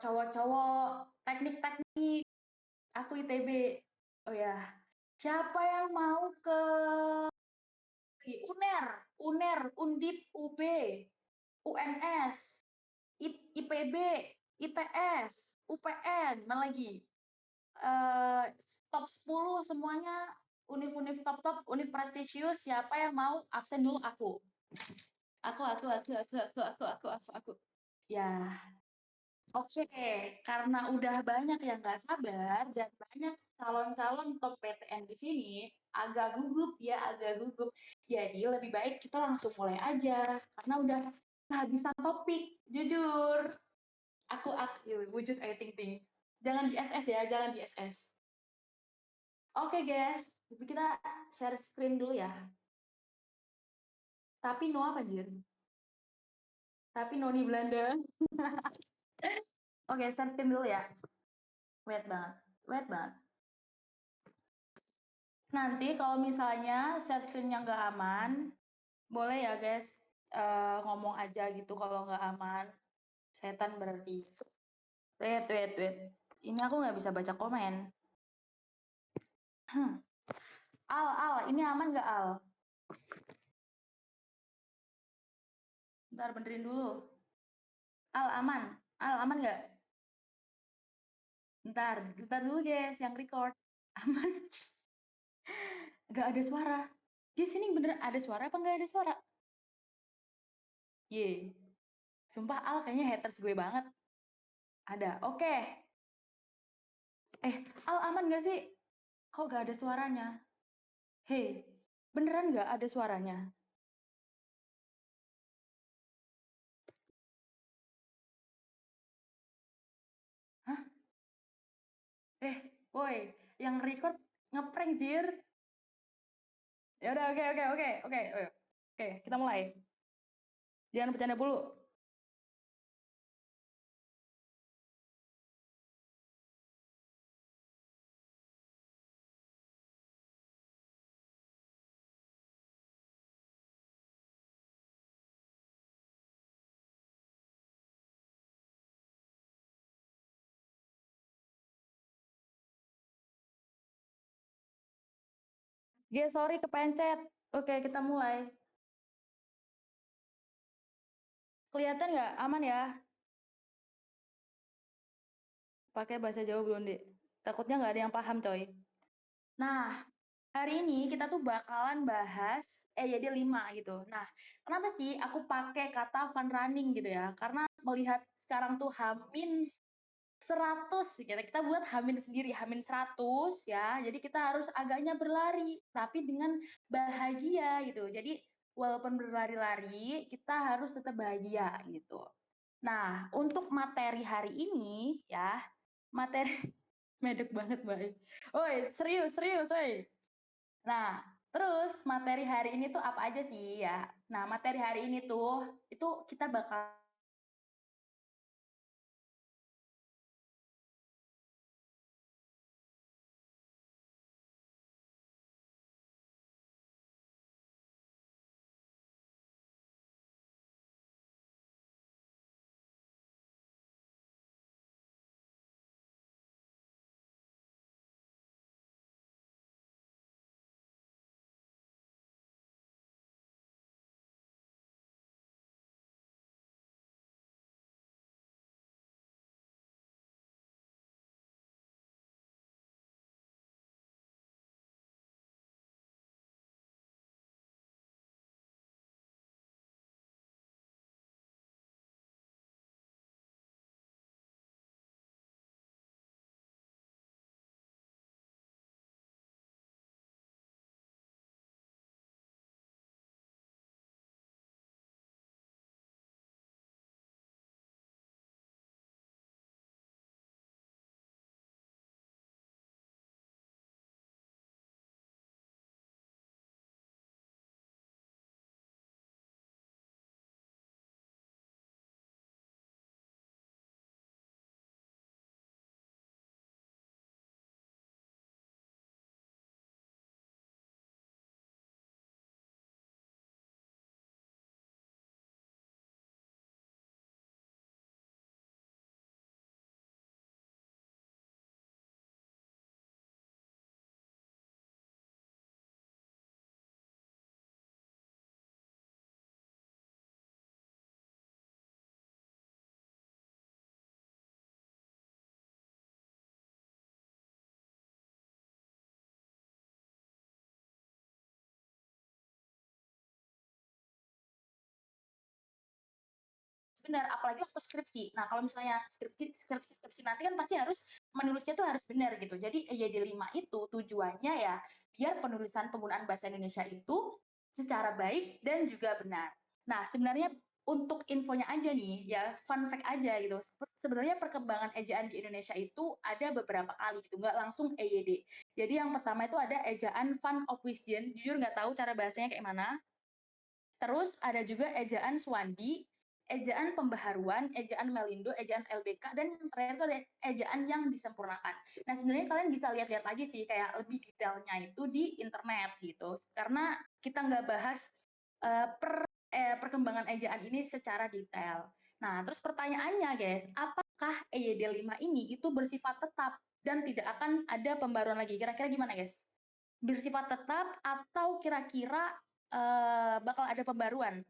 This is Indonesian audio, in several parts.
cowok-cowok teknik-teknik. Aku ITB. Oh ya, siapa yang mau ke UNER, UNER, Undip, UB, UNS, IPB, ITS, UPN, mana lagi? Top 10 semuanya, univ-univ top-top, univ prestisius, siapa yang mau absen dulu aku? Aku. Ya, oke, karena udah banyak yang nggak sabar dan banyak calon-calon top PTN di sini, agak gugup ya, agak gugup. Jadi lebih baik kita langsung mulai aja, karena udah kehabisan topik. Jujur, aku wujud Ayu Ting Ting. Jangan di SS ya, jangan di SS. Oke guys, kita share screen dulu ya. Tapi no apa anjir? Tapi noni Belanda. Oke, share screen dulu ya. Wait banget, wait banget. Nanti kalau misalnya share screen-nya nggak aman, boleh ya guys ngomong aja gitu kalau nggak aman. Setan berarti. Wait. Ini aku nggak bisa baca komen. Al, ini aman nggak Al? Ntar benerin dulu. Al, aman? Al, aman nggak? Ntar dulu guys, yang record. Aman? Nggak ada suara. Di sini bener ada suara apa nggak ada suara? Ye, sumpah Al kayaknya haters gue banget. Ada, oke. Al aman nggak sih? Kok nggak ada suaranya? Hei, beneran nggak ada suaranya? Hah? Woi, yang record ngeprank jir. Ya udah, oke. Oke, kita mulai. Jangan bercanda dulu. Sorry kepencet. Oke, kita mulai. Kelihatan nggak? Aman ya? Pakai bahasa Jawa belum, Dek? Takutnya nggak ada yang paham, coy. Nah, hari ini kita tuh bakalan bahas, jadi 5 gitu. Nah, kenapa sih aku pakai kata fun running gitu ya? Karena melihat sekarang tuh Hamin 100, kita buat Hamin sendiri, Hamin 100 ya. Jadi kita harus agaknya berlari, tapi dengan bahagia gitu. Jadi walaupun berlari-lari, kita harus tetap bahagia gitu. Nah, untuk materi hari ini ya, materi medek banget, Mbak. Woi, serius, woi. Nah, terus materi hari ini tuh apa aja sih ya? Nah, materi hari ini tuh itu kita bakal benar, apalagi waktu skripsi. Nah, kalau misalnya skripsi nanti kan pasti harus menulisnya tuh harus benar gitu. Jadi EYD 5 itu tujuannya ya biar penulisan penggunaan bahasa Indonesia itu secara baik dan juga benar. Nah, sebenarnya untuk infonya aja nih, ya fun fact aja gitu. Sebenarnya perkembangan ejaan di Indonesia itu ada beberapa kali gitu, nggak langsung EYD. Jadi yang pertama itu ada ejaan Van Opwisjen, jujur nggak tahu cara bahasanya kayak mana. Terus ada juga ejaan Swandi, ejaan pembaharuan, ejaan Melindo, ejaan LBK, dan yang terakhir itu ada ejaan yang disempurnakan. Nah, sebenarnya kalian bisa lihat-lihat lagi sih, kayak lebih detailnya itu di internet gitu. Karena kita nggak bahas perkembangan ejaan ini secara detail. Nah, terus pertanyaannya guys, apakah EYD 5 ini itu bersifat tetap dan tidak akan ada pembaruan lagi? Kira-kira gimana guys? Bersifat tetap atau kira-kira bakal ada pembaruan?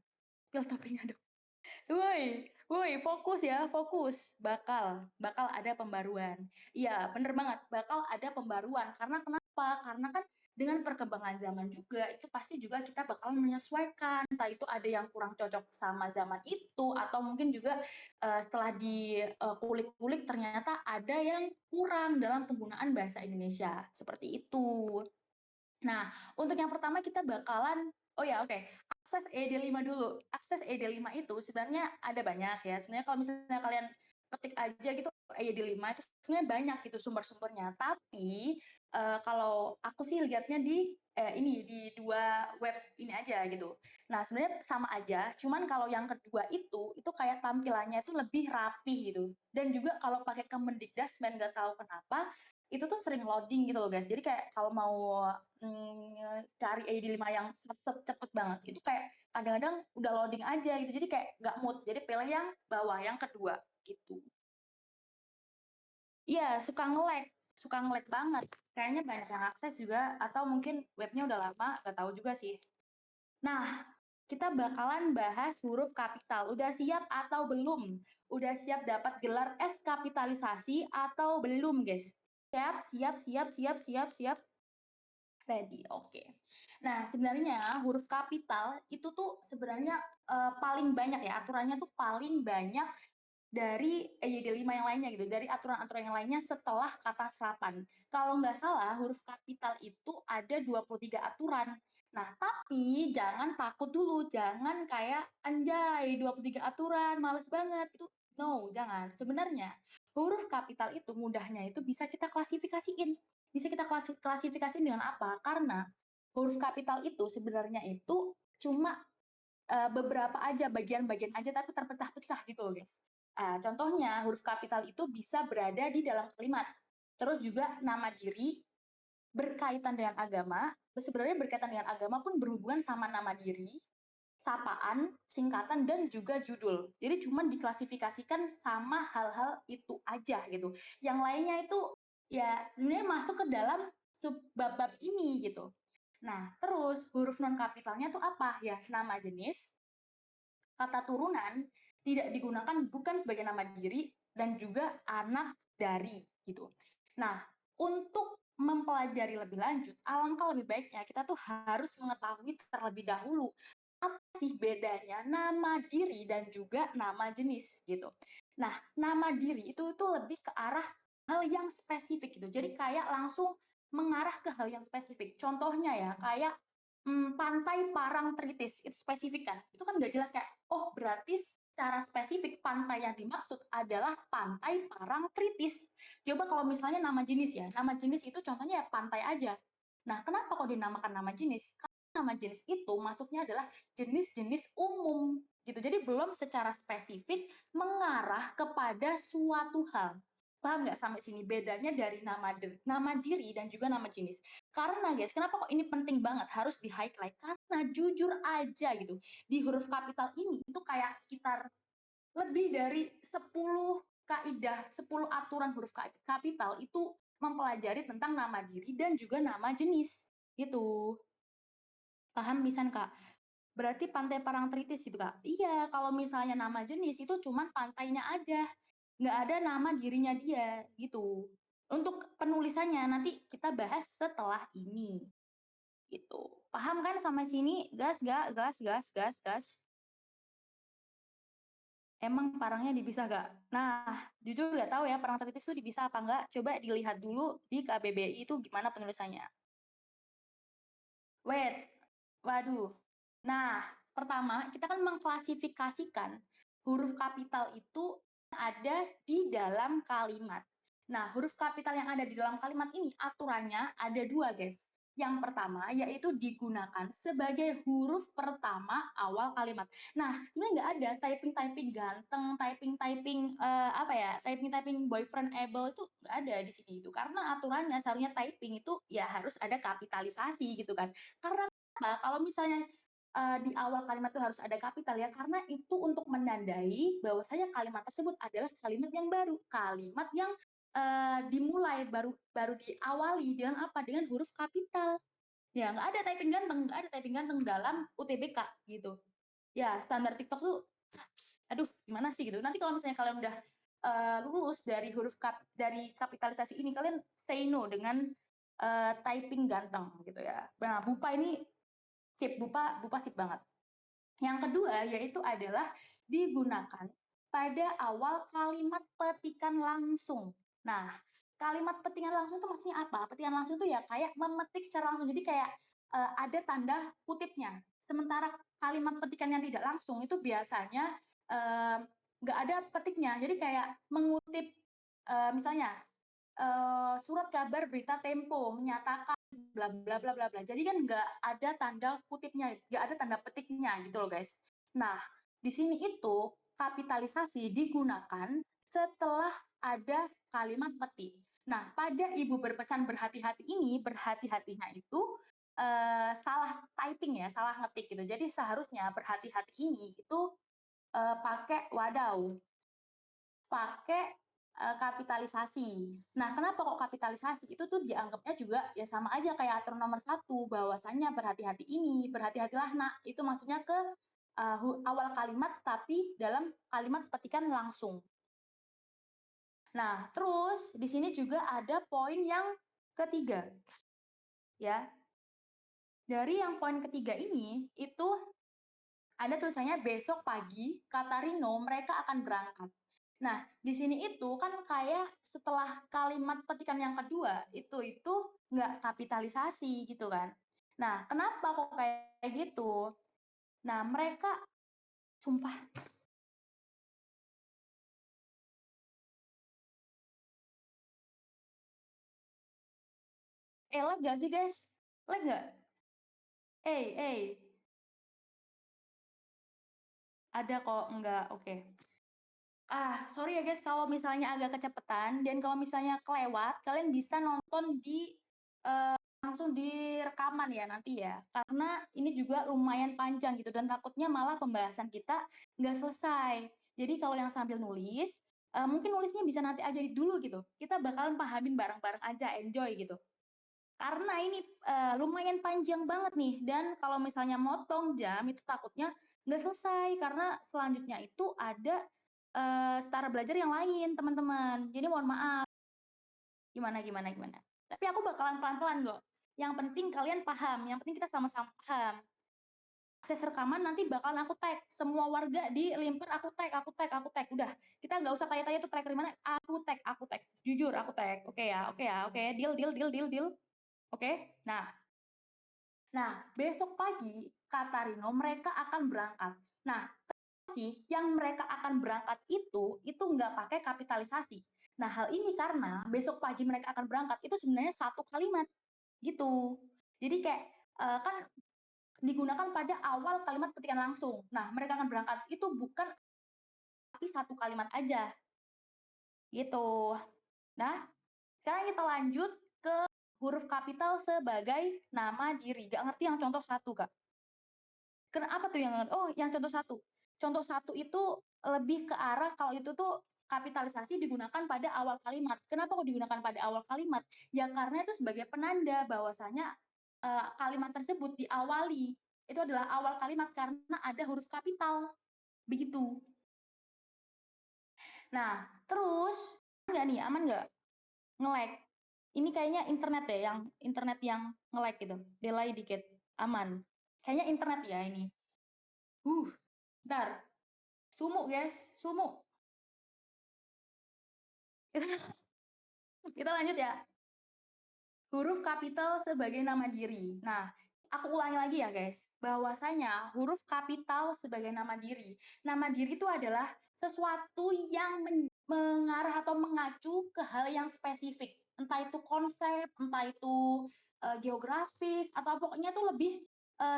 Spill topiknya dong. Woi, woi, fokus ya, fokus. Bakal ada pembaruan. Iya, bener banget, bakal ada pembaruan. Karena kenapa? Karena kan dengan perkembangan zaman juga, itu pasti juga kita bakal menyesuaikan. Entah itu ada yang kurang cocok sama zaman itu, atau mungkin juga setelah dikulik-kulik ternyata ada yang kurang dalam penggunaan bahasa Indonesia. Seperti itu. Nah, untuk yang pertama kita bakalan oh ya oke, akses ED5 dulu. Akses ED5 itu sebenarnya ada banyak ya. Sebenarnya kalau misalnya kalian ketik aja gitu ED5 itu sebenarnya banyak gitu sumber-sumbernya. Tapi kalau aku sih lihatnya di ini di dua web ini aja gitu. Nah, sebenarnya sama aja, cuman kalau yang kedua itu kayak tampilannya itu lebih rapi gitu. Dan juga kalau pakai Kemendikbudrismen nggak tahu kenapa itu tuh sering loading gitu loh guys. Jadi kayak kalau mau cari ID5 yang cepet banget, itu kayak kadang-kadang udah loading aja gitu. Jadi kayak nggak mood. Jadi pilih yang bawah, yang kedua gitu. Iya, suka nge-lag banget. Kayaknya banyak yang akses juga, atau mungkin webnya udah lama, nggak tahu juga sih. Nah, kita bakalan bahas huruf kapital. Udah siap atau belum? Udah siap dapat gelar S kapitalisasi atau belum, guys? Siap, siap, siap, siap, siap, siap. Ready, oke. Nah, sebenarnya huruf kapital itu tuh sebenarnya paling banyak ya, aturannya tuh paling banyak dari EYD 5 yang lainnya gitu, dari aturan-aturan yang lainnya setelah kata serapan. Kalau nggak salah, huruf kapital itu ada 23 aturan. Nah, tapi jangan takut dulu, jangan kayak anjay 23 aturan, males banget. Itu no, jangan. Sebenarnya huruf kapital itu mudahnya itu bisa kita klasifikasiin. Bisa kita klasifikasiin dengan apa? Karena huruf kapital itu sebenarnya itu cuma beberapa aja, bagian-bagian aja tapi terpecah-pecah gitu loh guys. Contohnya huruf kapital itu bisa berada di dalam kalimat. Terus juga nama diri, berkaitan dengan agama, sebenarnya berkaitan dengan agama pun berhubungan sama nama diri, sapaan, singkatan, dan juga judul. Jadi cuma diklasifikasikan sama hal-hal itu aja gitu. Yang lainnya itu ya sebenarnya masuk ke dalam subbab ini gitu. Nah, terus huruf non kapitalnya tuh apa? Ya, nama jenis, kata turunan, tidak digunakan bukan sebagai nama diri dan juga anak dari gitu. Nah, untuk mempelajari lebih lanjut, alangkah lebih baiknya kita tuh harus mengetahui terlebih dahulu apa sih bedanya nama diri dan juga nama jenis gitu. Nah, nama diri itu lebih ke arah hal yang spesifik gitu. Jadi kayak langsung mengarah ke hal yang spesifik. Contohnya ya, kayak pantai Parangtritis, itu spesifik kan? Itu kan udah jelas kayak, oh berarti secara spesifik pantai yang dimaksud adalah pantai Parangtritis. Coba kalau misalnya nama jenis ya, nama jenis itu contohnya ya pantai aja. Nah, kenapa kok dinamakan nama jenis? Karena nama jenis itu masuknya adalah jenis-jenis umum gitu. Jadi belum secara spesifik mengarah kepada suatu hal. Paham nggak sampai sini bedanya dari nama diri dan juga nama jenis? Karena guys, kenapa kok ini penting banget harus di highlight? Karena jujur aja gitu, di huruf kapital ini itu kayak sekitar lebih dari 10 kaidah, 10 aturan huruf kapital itu mempelajari tentang nama diri dan juga nama jenis. Gitu. Paham pisan, Kak? Berarti Pantai Parangtritis gitu, Kak? Iya, kalau misalnya nama jenis itu cuman pantainya aja. Nggak ada nama dirinya dia, gitu. Untuk penulisannya nanti kita bahas setelah ini. Gitu. Paham kan sampai sini? Gas, gas, gas, gas, gas, gas. Emang parangnya dipisah gak? Nah, jujur nggak tahu ya parangtritis itu dipisah apa enggak. Coba dilihat dulu di KBBI itu gimana penulisannya. Wait, waduh. Nah, pertama kita kan mengklasifikasikan huruf kapital itu ada di dalam kalimat. Nah, huruf kapital yang ada di dalam kalimat ini aturannya ada dua, guys. Yang pertama yaitu digunakan sebagai huruf pertama awal kalimat. Nah, sebenarnya nggak ada typing-typing ganteng, typing-typing apa ya, typing-typing boyfriend able itu nggak ada di sini itu. Karena aturannya seharusnya typing itu ya harus ada kapitalisasi gitu kan. Karena apa? Kalau misalnya di awal kalimat itu harus ada kapital ya, karena itu untuk menandai bahwasanya kalimat tersebut adalah kalimat yang baru, kalimat yang dimulai baru baru diawali dengan apa? Dengan huruf kapital. Ya, nggak ada typing ganteng, nggak ada typing ganteng dalam UTBK gitu. Ya, standar TikTok tuh, aduh gimana sih gitu. Nanti kalau misalnya kalian udah lulus dari dari kapitalisasi ini, kalian say no dengan typing ganteng gitu ya. Nah, Bupa ini sip, Bupa sip banget. Yang kedua yaitu adalah digunakan pada awal kalimat petikan langsung. Nah, kalimat petikan langsung itu maksudnya apa? Petikan langsung itu ya kayak memetik secara langsung. Jadi kayak ada tanda kutipnya. Sementara kalimat petikan yang tidak langsung itu biasanya nggak ada petiknya. Jadi kayak mengutip misalnya surat kabar berita Tempo menyatakan bla bla bla bla bla. Jadi kan nggak ada tanda kutipnya, nggak ada tanda petiknya gitu loh guys. Nah, di sini itu kapitalisasi digunakan setelah ada kalimat petik. Nah, pada ibu berpesan berhati-hati ini, berhati-hatinya itu salah typing ya, salah ngetik gitu. Jadi seharusnya berhati-hati ini itu pakai wadaw, pakai kapitalisasi. Nah, kenapa kok kapitalisasi? Itu tuh dianggapnya juga ya sama aja kayak aturan nomor 1, bahwasannya berhati-hati ini, berhati-hatilah nak. Itu maksudnya ke awal kalimat tapi dalam kalimat petikan langsung. Nah, terus di sini juga ada poin yang ketiga. Ya. Dari yang poin ketiga ini itu ada tulisannya besok pagi kata Rino mereka akan berangkat. Nah, di sini itu kan kayak setelah kalimat petikan yang kedua itu nggak kapitalisasi gitu kan. Nah, kenapa kok kayak gitu? Nah, mereka sumpah lag gak sih guys? Lag nggak? Ada kok enggak? Oke. Okay. Sorry ya guys kalau misalnya agak kecepatan dan kalau misalnya kelewat, kalian bisa nonton di langsung di rekaman ya nanti ya. Karena ini juga lumayan panjang gitu dan takutnya malah pembahasan kita nggak selesai. Jadi kalau yang sambil nulis, mungkin nulisnya bisa nanti aja dulu gitu. Kita bakalan pahamin bareng-bareng aja, enjoy gitu. Karena ini lumayan panjang banget nih dan kalau misalnya motong jam itu takutnya nggak selesai karena selanjutnya itu ada setara belajar yang lain teman-teman. Jadi mohon maaf. Gimana. Tapi aku bakalan pelan-pelan kok. Yang penting kalian paham, yang penting kita sama-sama paham. Akses rekaman nanti bakalan aku tag. Semua warga di Limper aku tag. Udah, kita nggak usah tanya-tanya tuh tracker di mana. Aku tag. Jujur aku tag. Oke. Deal. Oke. Nah, besok pagi kata Rino mereka akan berangkat. Nah, sih yang mereka akan berangkat itu nggak pakai kapitalisasi. Nah, hal ini karena besok pagi mereka akan berangkat itu sebenarnya satu kalimat gitu. Jadi kayak kan digunakan pada awal kalimat petikan langsung. Nah, mereka akan berangkat itu bukan tapi satu kalimat aja gitu. Nah, sekarang kita lanjut ke huruf kapital sebagai nama diri. Gak ngerti yang contoh satu, Kak? Kenapa tuh yang yang contoh satu? Contoh satu itu lebih ke arah kalau itu tuh kapitalisasi digunakan pada awal kalimat. Kenapa kok digunakan pada awal kalimat? Ya karena itu sebagai penanda bahwasanya kalimat tersebut diawali itu adalah awal kalimat karena ada huruf kapital. Begitu. Nah, terus enggak nih, aman nggak? Nge-lag. Ini kayaknya internet yang nge-lag gitu. Delay dikit. Aman. Kayaknya internet ya ini. Bentar. Sumu, guys, sumu. Kita lanjut ya. Huruf kapital sebagai nama diri. Nah, aku ulangi lagi ya guys, bahwasanya huruf kapital sebagai nama diri. Nama diri itu adalah sesuatu yang mengarah atau mengacu ke hal yang spesifik. Entah itu konsep, entah itu geografis, atau pokoknya itu lebih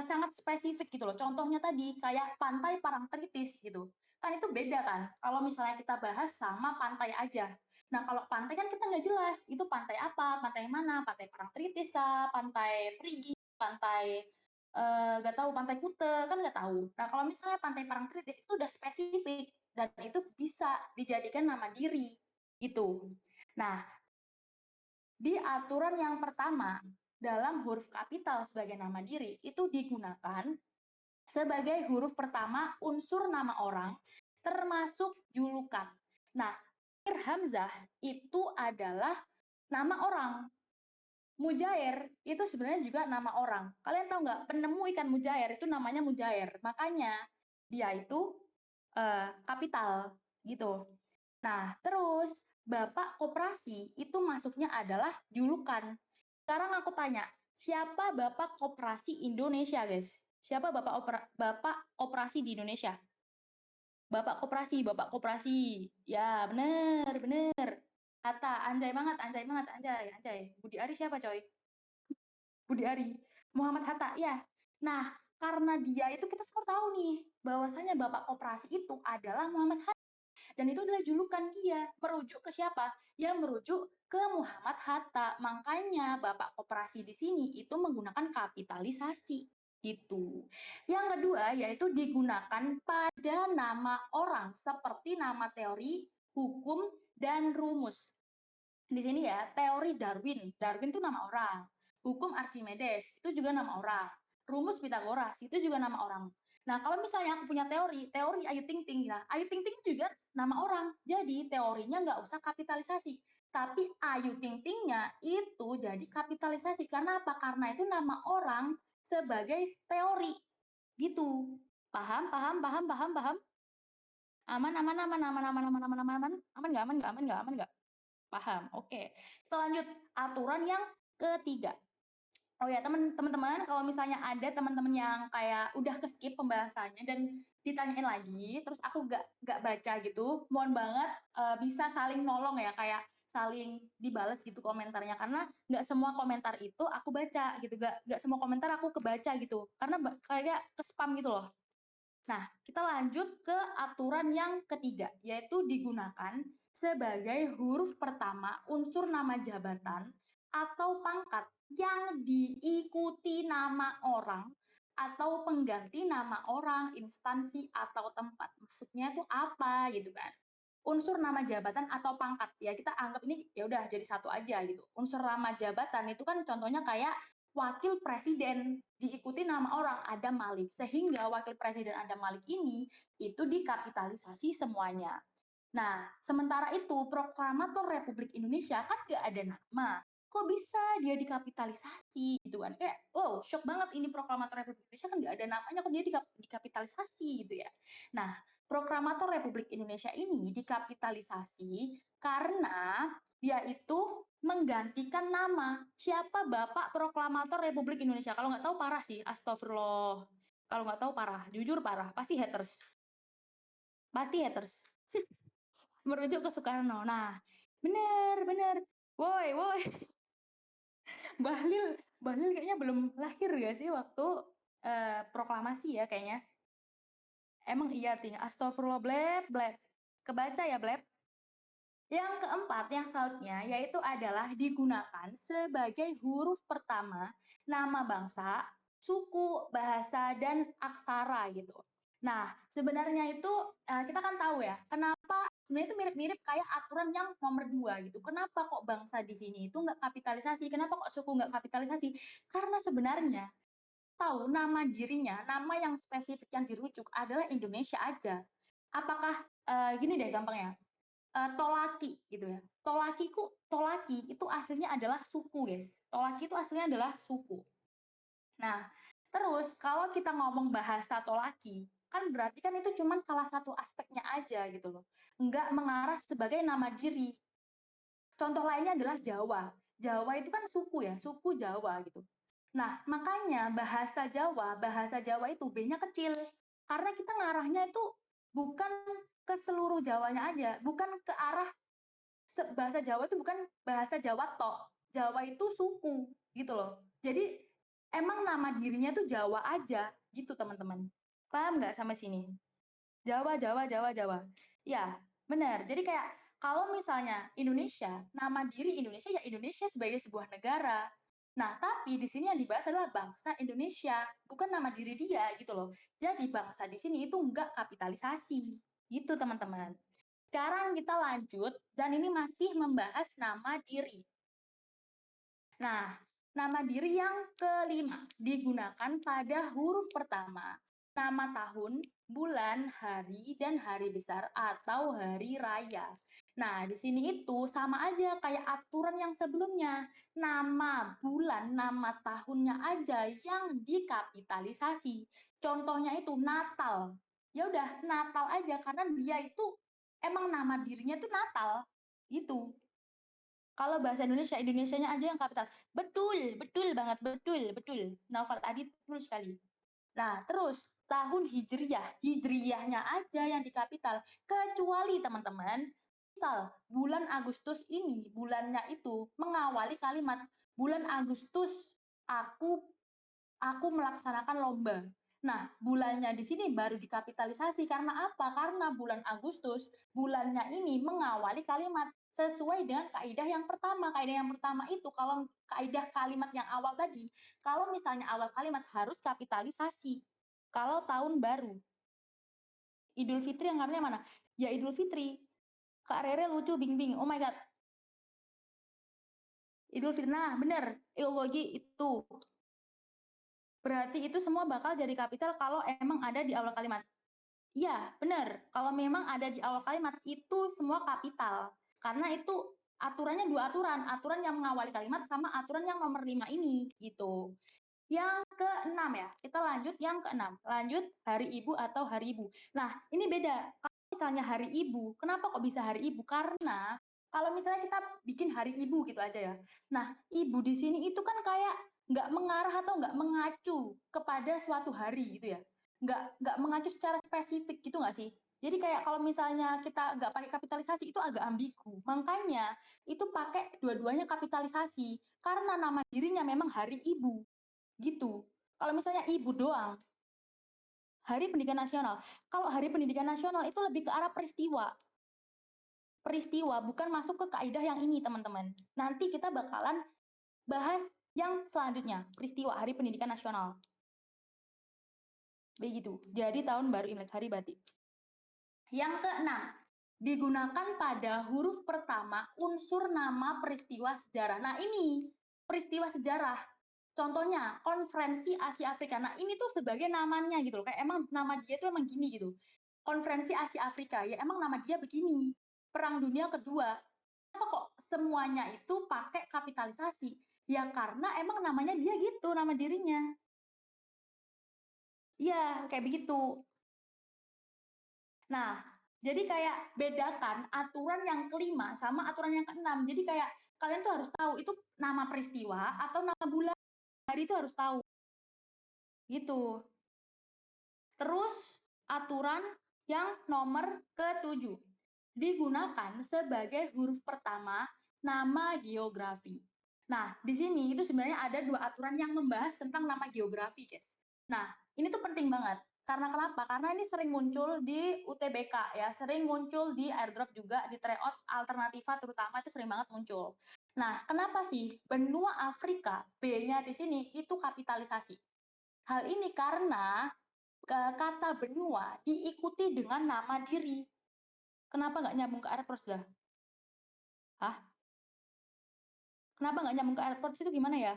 sangat spesifik gitu loh. Contohnya tadi, kayak pantai Parangtritis gitu. Kan itu beda kan, kalau misalnya kita bahas sama pantai aja. Nah, kalau pantai kan kita nggak jelas, itu pantai apa, pantai mana, pantai Parangtritis kah, pantai Perigi, pantai nggak tahu, pantai Kute, kan nggak tahu. Nah, kalau misalnya pantai Parangtritis itu udah spesifik, dan itu bisa dijadikan nama diri, gitu. Nah, di aturan yang pertama, dalam huruf kapital sebagai nama diri, itu digunakan sebagai huruf pertama unsur nama orang, termasuk julukan. Nah, Hamzah itu adalah nama orang. Mujair itu sebenarnya juga nama orang. Kalian tahu nggak, penemu ikan mujair itu namanya Mujair. Makanya dia itu kapital gitu. Nah, terus Bapak Koperasi itu masuknya adalah julukan. Sekarang aku tanya, siapa Bapak Koperasi Indonesia, guys? Siapa Bapak Koperasi di Indonesia? Bapak Koperasi, Bapak Koperasi. Ya, bener, bener. Hatta, anjay banget, anjay banget, anjay, anjay. Budi Ari siapa, coy? Budi Ari. Muhammad Hatta, ya. Nah, karena dia itu kita semua tahu nih, bahwasanya Bapak Koperasi itu adalah Muhammad Hatta. Dan itu adalah julukan dia. Merujuk ke siapa? Ya, merujuk ke Muhammad Hatta. Makanya Bapak Koperasi di sini itu menggunakan kapitalisasi. Gitu. Yang kedua, yaitu digunakan pada nama orang seperti nama teori, hukum, dan rumus. Di sini ya, teori Darwin. Darwin itu nama orang. Hukum Archimedes, itu juga nama orang. Rumus Pitagoras, itu juga nama orang. Nah, kalau misalnya aku punya teori Ayu Ting Ting. Nah, Ayu Ting Ting juga nama orang. Jadi, teorinya nggak usah kapitalisasi. Tapi Ayu Ting Tingnya itu jadi kapitalisasi. Karena apa? Karena itu nama orang sebagai teori. Gitu. Paham? Paham? Paham? Paham? Paham? Aman? Aman? Aman? Aman? Aman? Aman? Aman? Aman? Aman? Aman nggak? Aman nggak? Aman nggak? Aman nggak? Paham. Oke. Kita lanjut aturan yang ketiga. Oh ya, teman-teman, kalau misalnya ada teman-teman yang kayak udah ke-skip pembahasannya dan ditanyain lagi, terus aku nggak baca gitu, mohon banget bisa saling nolong ya, kayak saling dibales gitu komentarnya, karena nggak semua komentar itu aku baca gitu, nggak semua komentar aku kebaca gitu, karena kayak ke spam gitu loh. Nah, kita lanjut ke aturan yang ketiga, yaitu digunakan sebagai huruf pertama unsur nama jabatan atau pangkat yang diikuti nama orang atau pengganti nama orang, instansi, atau tempat. Maksudnya itu apa gitu kan? Unsur nama jabatan atau pangkat. Ya kita anggap ini ya udah jadi satu aja gitu. Unsur nama jabatan itu kan contohnya kayak wakil presiden diikuti nama orang Adam Malik, sehingga wakil presiden Adam Malik ini itu dikapitalisasi semuanya. Nah, sementara itu proklamator Republik Indonesia kan gak ada nama. Kok bisa dia dikapitalisasi gitu kan? Kayak, wow, shock banget ini proklamator Republik Indonesia kan gak ada namanya, kok dia dikapitalisasi gitu ya. Nah, proklamator Republik Indonesia ini dikapitalisasi karena dia itu menggantikan nama. Siapa Bapak Proklamator Republik Indonesia? Kalau nggak tahu parah sih, astagfirullah. Kalau nggak tahu parah, jujur parah, pasti haters. Pasti haters. Merujuk ke Soekarno. Nah, bener, bener. Woi, woi. Bahlil kayaknya belum lahir gak sih waktu proklamasi ya kayaknya. Emang iya ting, astagfirullah bleb, bleb. Kebaca ya bleb. Yang keempat, yang selanjutnya, yaitu adalah digunakan sebagai huruf pertama nama bangsa, suku, bahasa, dan aksara gitu. Nah, sebenarnya itu kita kan tahu ya, kenapa sebenarnya itu mirip-mirip kayak aturan yang nomor 2 gitu. Kenapa kok bangsa di sini itu nggak kapitalisasi? Kenapa kok suku nggak kapitalisasi? Karena sebenarnya tahu nama dirinya, nama yang spesifik yang dirujuk adalah Indonesia aja. Apakah gini deh gampangnya, Tolaki gitu ya. Tolaki itu aslinya adalah suku, guys. Tolaki itu aslinya adalah suku. Nah, terus kalau kita ngomong bahasa Tolaki, kan berarti kan itu cuma salah satu aspeknya aja gitu loh. Nggak mengarah sebagai nama diri. Contoh lainnya adalah Jawa. Jawa itu kan suku ya, suku Jawa gitu. Nah, makanya bahasa Jawa itu B-nya kecil. Karena kita ngarahnya itu bukan ke seluruh Jawanya aja, bukan ke arah bahasa Jawa itu bukan bahasa Jawa tok. Jawa itu suku gitu loh. Jadi emang nama dirinya tuh Jawa aja gitu teman-teman. Paham nggak sampai sini? Jawa, Jawa, Jawa, Jawa. Ya, benar. Jadi kayak kalau misalnya Indonesia, nama diri Indonesia ya Indonesia sebagai sebuah negara. Nah, tapi di sini yang dibahas adalah bangsa Indonesia, bukan nama diri dia gitu loh. Jadi bangsa di sini itu enggak kapitalisasi. Gitu teman-teman. Sekarang kita lanjut dan ini masih membahas nama diri. Nah, nama diri yang kelima digunakan pada huruf pertama, nama tahun, bulan, hari, dan hari besar atau hari raya. Nah, di sini itu sama aja kayak aturan yang sebelumnya. Nama bulan, nama tahunnya aja yang dikapitalisasi. Contohnya itu Natal. Ya udah, Natal aja karena dia itu emang nama dirinya tuh Natal. Gitu. Kalau bahasa Indonesia, Indonesianya aja yang kapital. Betul, betul banget, betul, betul. Naufal tadi betul sekali. Nah, terus tahun Hijriyah, Hijriyahnya aja yang di kapital. Kecuali teman-teman, misal bulan Agustus ini, bulannya itu mengawali kalimat bulan Agustus aku melaksanakan lomba. Nah, bulannya di sini baru dikapitalisasi karena apa? Karena bulan Agustus, bulannya ini mengawali kalimat sesuai dengan kaidah yang pertama. Kaidah yang pertama itu kalau kaidah kalimat yang awal tadi, kalau misalnya awal kalimat harus kapitalisasi. Kalau tahun baru, Idul Fitri yang artinya mana? Ya Idul Fitri. Kak Rere lucu bing-bing. Oh my god. Idul Fitri. Nah, bener. Ideologi itu. Berarti itu semua bakal jadi kapital kalau emang ada di awal kalimat. Iya, benar. Kalau memang ada di awal kalimat, itu semua kapital. Karena itu aturannya dua aturan. Aturan yang mengawali kalimat sama aturan yang nomor 5 ini. Gitu. Yang keenam ya, kita lanjut yang keenam. Lanjut hari ibu atau hari ibu. Nah, ini beda. Kalau misalnya hari ibu, kenapa kok bisa hari ibu? Karena kalau misalnya kita bikin hari ibu gitu aja ya. Nah, ibu di sini itu kan kayak nggak mengarah atau nggak mengacu kepada suatu hari gitu ya. Nggak mengacu secara spesifik gitu nggak sih? Jadi kayak kalau misalnya kita nggak pakai kapitalisasi itu agak ambigu. Makanya itu pakai dua-duanya kapitalisasi. Karena nama dirinya memang hari ibu gitu. Kalau misalnya ibu doang, Hari Pendidikan Nasional. Kalau Hari Pendidikan Nasional itu lebih ke arah peristiwa. Peristiwa bukan masuk ke kaidah yang ini, teman-teman. Nanti kita bakalan bahas yang selanjutnya, peristiwa Hari Pendidikan Nasional. Begitu. Jadi tahun baru Imlek, hari batik. Yang keenam, digunakan pada huruf pertama unsur nama peristiwa sejarah. Nah, ini peristiwa sejarah. Contohnya, konferensi Asia Afrika. Nah, ini tuh sebagai namanya gitu loh. Kayak emang nama dia tuh emang gini gitu. Konferensi Asia Afrika. Ya emang nama dia begini. Perang Dunia Kedua. Kenapa kok semuanya itu pakai kapitalisasi? Ya karena emang namanya dia gitu, nama dirinya. Iya, kayak begitu. Nah, jadi kayak bedakan aturan yang kelima sama aturan yang keenam. Jadi kayak kalian tuh harus tahu itu nama peristiwa atau nama bulan, hari itu harus tahu. Gitu. Terus aturan yang nomor ke-7 digunakan sebagai huruf pertama nama geografi. Nah, di sini itu sebenarnya ada dua aturan yang membahas tentang nama geografi, guys. Nah, ini tuh penting banget. Karena kenapa? Karena ini sering muncul di UTBK ya, sering muncul di airdrop juga, di tryout alternativa terutama itu sering banget muncul. Nah, kenapa sih benua Afrika B-nya di sini itu kapitalisasi? Hal ini karena kata benua diikuti dengan nama diri. Kenapa nggak nyambung ke airport dah? Hah? Kenapa nggak nyambung ke airport itu gimana ya?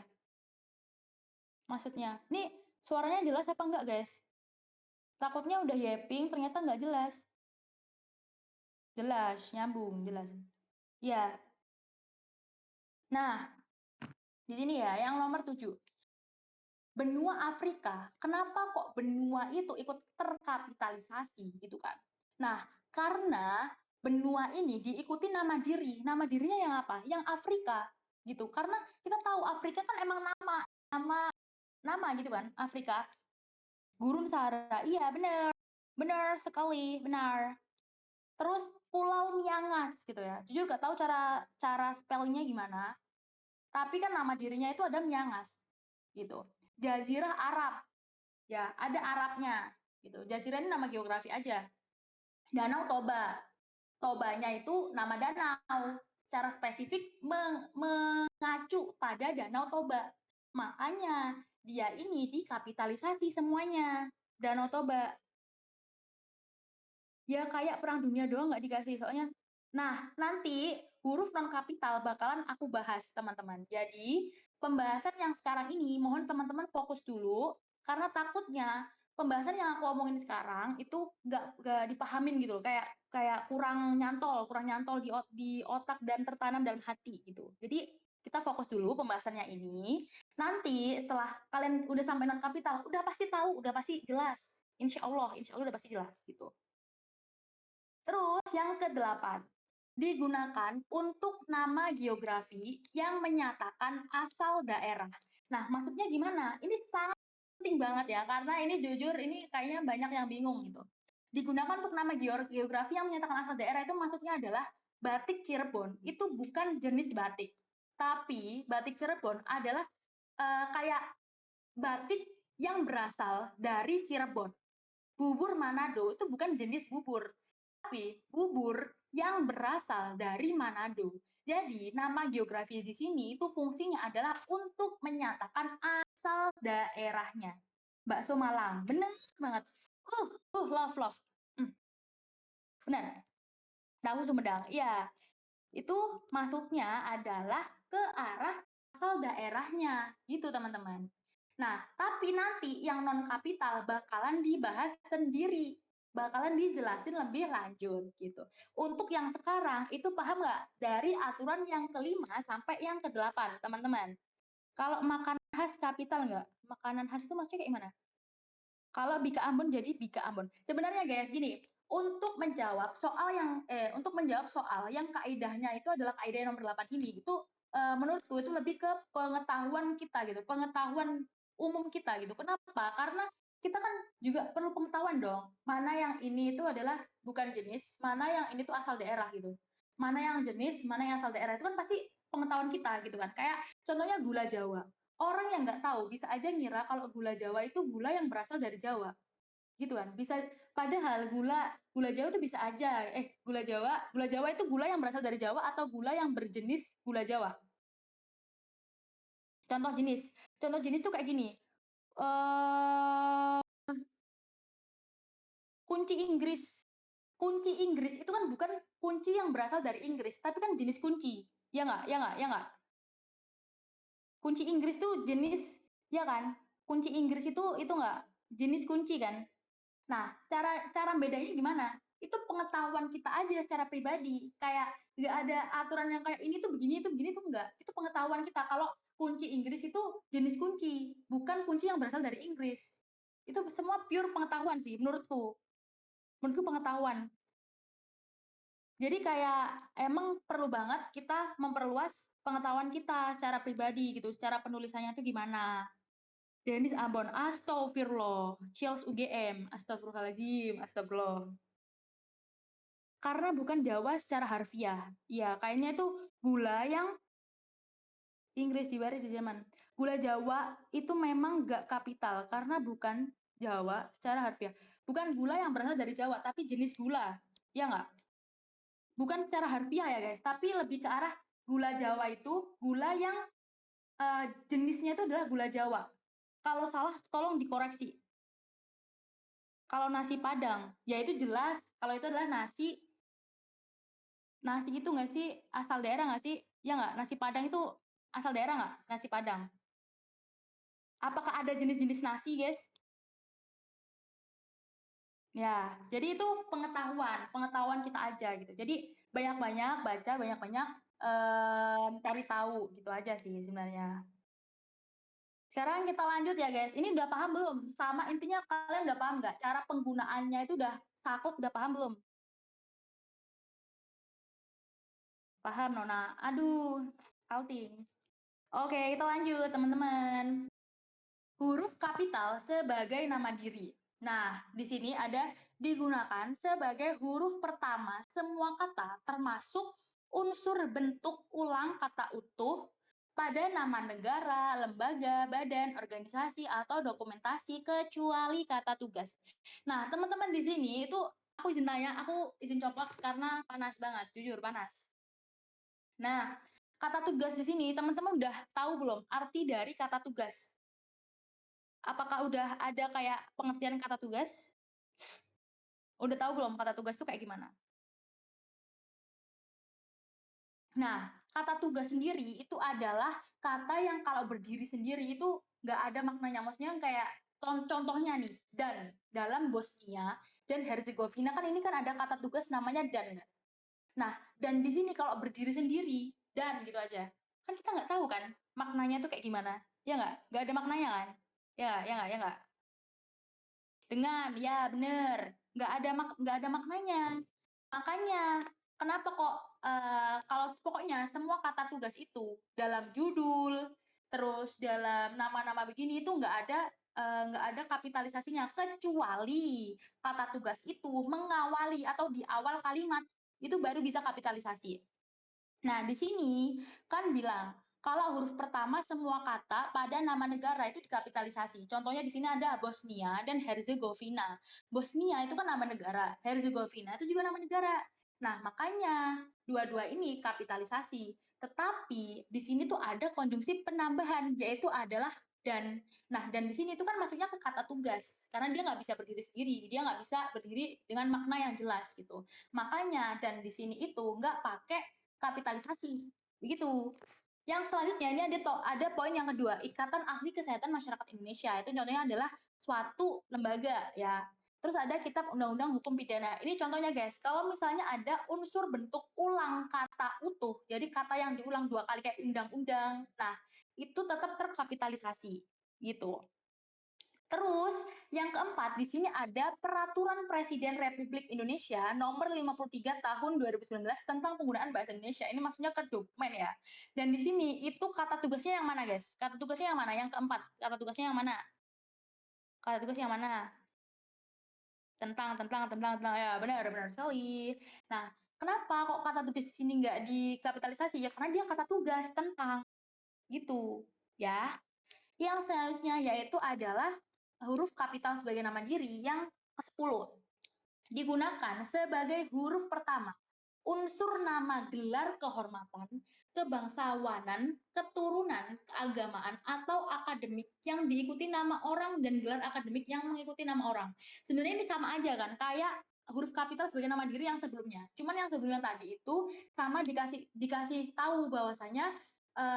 Maksudnya, nih suaranya jelas apa enggak guys? Takutnya udah yapping, ternyata nggak jelas. Jelas, nyambung, jelas. Ya, nah di sini ya, yang nomor 7. benua Afrika, kenapa kok benua itu ikut terkapitalisasi gitu kan? Nah, karena benua ini diikuti nama diri. Nama dirinya yang apa? Yang Afrika gitu. Karena kita tahu Afrika kan emang nama gitu kan, Afrika. Gurun Sahara. Iya, benar. Benar sekali, benar. Terus Pulau Miangas gitu ya. Jujur gak tahu cara cara spellingnya gimana. Tapi kan nama dirinya itu ada Miangas gitu. Jazirah Arab. Ya, ada Arabnya gitu. Jazirah ini nama geografi aja. Danau Toba. Tobanya itu nama danau. Secara spesifik mengacu pada Danau Toba. Makanya dia ini dikapitalisasi semuanya. Danau Toba. Ya kayak perang dunia doang nggak dikasih soalnya. Nah, nanti huruf non kapital bakalan aku bahas, teman-teman. Jadi, pembahasan yang sekarang ini mohon teman-teman fokus dulu karena takutnya pembahasan yang aku omongin sekarang itu nggak dipahamin gitu loh. Kayak kayak kurang nyantol di otak dan tertanam dalam hati gitu. Jadi, kita fokus dulu pembahasannya ini. Nanti setelah kalian udah sampai non kapital, udah pasti tahu, udah pasti jelas. Insya Allah udah pasti jelas gitu. Terus yang ke-8, digunakan untuk nama geografi yang menyatakan asal daerah. Nah, maksudnya gimana? Ini sangat penting banget ya, karena ini jujur ini kayaknya banyak yang bingung gitu. Digunakan untuk nama geografi yang menyatakan asal daerah itu maksudnya adalah batik Cirebon itu bukan jenis batik. Tapi batik Cirebon adalah kayak batik yang berasal dari Cirebon. Bubur Manado itu bukan jenis bubur, tapi bubur yang berasal dari Manado. Jadi, nama geografi di sini itu fungsinya adalah untuk menyatakan asal daerahnya. Bakso Malang, benar banget. Love. Hmm, benar. Tahu Sumedang, iya. Itu masuknya adalah ke arah asal daerahnya, gitu teman-teman. Nah, tapi nanti yang non kapital bakalan dibahas sendiri, bakalan dijelasin lebih lanjut gitu. Untuk yang sekarang itu paham nggak dari aturan yang kelima sampai yang ke-8, teman-teman? Kalau makanan khas kapital nggak? Makanan khas itu maksudnya kayak gimana? Kalau Bika Ambon jadi Bika Ambon. Sebenarnya guys gini, untuk menjawab soal yang kaidahnya itu adalah kaidah yang nomor 8 ini, itu menurutku itu lebih ke pengetahuan kita gitu, pengetahuan umum kita gitu. Kenapa? Karena kita kan juga perlu pengetahuan dong, mana yang ini itu adalah bukan jenis, mana yang ini tuh asal daerah gitu. Mana yang jenis, mana yang asal daerah itu kan pasti pengetahuan kita gitu kan. Kayak contohnya gula Jawa. Orang yang nggak tahu bisa aja ngira kalau gula Jawa itu gula yang berasal dari Jawa, gitu kan. Bisa padahal gula gula Jawa itu bisa aja gula Jawa itu gula yang berasal dari Jawa atau gula yang berjenis gula Jawa. Contoh jenis. Contoh jenis tuh kayak gini. Eh kunci Inggris. Kunci Inggris itu kan bukan kunci yang berasal dari Inggris, tapi kan jenis kunci. Ya nggak? Ya nggak? Ya nggak? Kunci Inggris tuh jenis, ya kan? Kunci Inggris itu nggak jenis kunci kan? Nah, cara cara bedanya gimana? Itu pengetahuan kita aja secara pribadi. Kayak nggak ada aturan yang kayak ini tuh begini, itu begini tuh enggak. Itu pengetahuan kita. Kalau kunci Inggris itu jenis kunci, bukan kunci yang berasal dari Inggris. Itu semua pure pengetahuan sih menurutku. Menurutku pengetahuan. Jadi kayak emang perlu banget kita memperluas pengetahuan kita secara pribadi gitu, secara penulisannya itu gimana. Denis Ambon, astagfirullah. Chills UGM, astagfirullahaladzim, astagfirullah. Karena bukan Jawa secara harfiah. Ya, kayaknya itu gula yang Inggris di baris di Jerman. Gula Jawa itu memang nggak kapital karena bukan Jawa secara harfiah. Bukan gula yang berasal dari Jawa, tapi jenis gula. Ya nggak? Bukan secara harfiah ya guys, tapi lebih ke arah gula Jawa itu gula yang jenisnya itu adalah gula Jawa. Kalau salah, tolong dikoreksi. Kalau nasi Padang, ya itu jelas. Kalau itu adalah nasi nasi itu nggak sih asal daerah nggak sih? Ya nggak? Nasi Padang itu asal daerah nggak? Nasi Padang. Apakah ada jenis-jenis nasi, guys? Ya, jadi itu pengetahuan kita aja gitu. Jadi banyak-banyak baca, banyak-banyak cari tahu gitu aja sih sebenarnya. Sekarang kita lanjut ya guys. Ini udah paham belum? Sama intinya kalian udah paham nggak? Cara penggunaannya itu udah saklek, udah paham belum? Paham Nona? Aduh, salting. Oke, kita lanjut teman-teman. Huruf kapital sebagai nama diri. Nah, di sini ada digunakan sebagai huruf pertama semua kata termasuk unsur bentuk ulang kata utuh pada nama negara, lembaga, badan, organisasi, atau dokumentasi kecuali kata tugas. Nah, teman-teman di sini itu aku izin tanya, aku izin copot karena panas banget, jujur panas. Nah, kata tugas di sini teman-teman udah tahu belum arti dari kata tugas? Apakah udah ada kayak pengertian kata tugas? Udah tahu belum kata tugas itu kayak gimana? Nah, kata tugas sendiri itu adalah kata yang kalau berdiri sendiri itu nggak ada maknanya. Maksudnya kayak contohnya nih, dan dalam Bosnia dan Herzegovina kan ini kan ada kata tugas namanya dan. Nah, dan di sini kalau berdiri sendiri dan gitu aja, kan kita nggak tahu kan maknanya itu kayak gimana? Ya nggak? Nggak ada maknanya kan? Ya nggak? Ya nggak? Dengan, ya bener, nggak ada maknanya. Makanya kenapa kok kalau pokoknya semua kata tugas itu dalam judul, terus dalam nama-nama begini itu nggak ada kapitalisasinya kecuali kata tugas itu mengawali atau di awal kalimat itu baru bisa kapitalisasi. Nah, di sini kan bilang kalau huruf pertama semua kata pada nama negara itu dikapitalisasi. Contohnya di sini ada Bosnia dan Herzegovina. Bosnia itu kan nama negara, Herzegovina itu juga nama negara. Nah, makanya dua-dua ini kapitalisasi. Tetapi di sini tuh ada konjungsi penambahan, yaitu adalah dan. Nah, dan di sini itu kan masuknya ke kata tugas, karena dia nggak bisa berdiri sendiri, dia nggak bisa berdiri dengan makna yang jelas gitu. Makanya dan di sini itu nggak pakai kapitalisasi. Begitu. Yang selanjutnya ini ada poin yang kedua, Ikatan Ahli Kesehatan Masyarakat Indonesia. Itu contohnya adalah suatu lembaga ya. Terus ada Kitab Undang-Undang Hukum Pidana. Ini contohnya guys, kalau misalnya ada unsur bentuk ulang kata utuh, jadi kata yang diulang dua kali kayak undang-undang, nah itu tetap terkapitalisasi gitu. Terus yang keempat di sini ada Peraturan Presiden Republik Indonesia nomor 53 tahun 2019 tentang penggunaan bahasa Indonesia. Ini maksudnya ke dokumen ya. Dan di sini itu kata tugasnya yang mana, guys? Kata tugasnya yang mana? Yang keempat. Kata tugasnya yang mana? Kata tugasnya yang mana? Tentang ya, benar sekali. Nah, kenapa kok kata tugas di sini nggak dikapitalisasi? Ya karena dia kata tugas tentang gitu ya. Yang selanjutnya yaitu adalah huruf kapital sebagai nama diri yang ke-10. Digunakan sebagai huruf pertama unsur nama gelar kehormatan, kebangsawanan, keturunan, keagamaan, atau akademik yang diikuti nama orang dan gelar akademik yang mengikuti nama orang. Sebenarnya ini sama aja kan, kayak huruf kapital sebagai nama diri yang sebelumnya. Cuman yang sebelumnya tadi itu sama dikasih tahu bahwasanya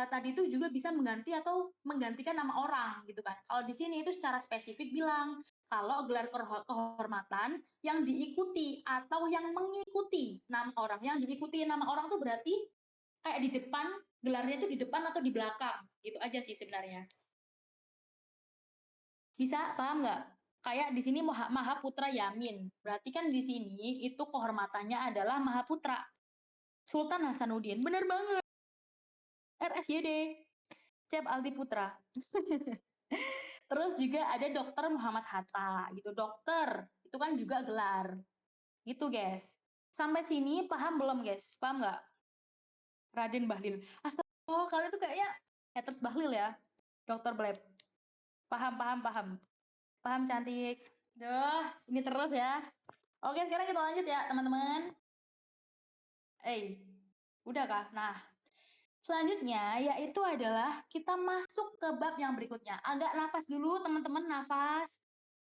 tadi itu juga bisa mengganti atau menggantikan nama orang gitu kan. Kalau di sini itu secara spesifik bilang kalau gelar kehormatan yang diikuti atau yang mengikuti nama orang. Yang diikuti nama orang tuh berarti kayak di depan, gelarnya itu di depan atau di belakang. Gitu aja sih sebenarnya. Bisa paham nggak? Kayak di sini Maha Putra Yamin. Berarti kan di sini itu kehormatannya adalah Maha Putra. Sultan Hasanuddin. Bener banget. RSYD. Cep Aldi Putra. Terus juga ada Dokter Muhammad Hatta gitu. Dokter itu kan juga gelar. Gitu, guys. Sampai sini paham belum, guys? Paham nggak? Raden Bahlil. Astaga, oh, kalian tuh kayaknya haters Bahlil ya. Dokter Bleb. Paham, paham, paham. Paham, cantik. Duh, ini terus ya. Oke, sekarang kita lanjut ya, teman-teman. Udah kah? Nah, selanjutnya yaitu adalah kita masuk ke bab yang berikutnya. Agak nafas dulu, teman-teman, nafas.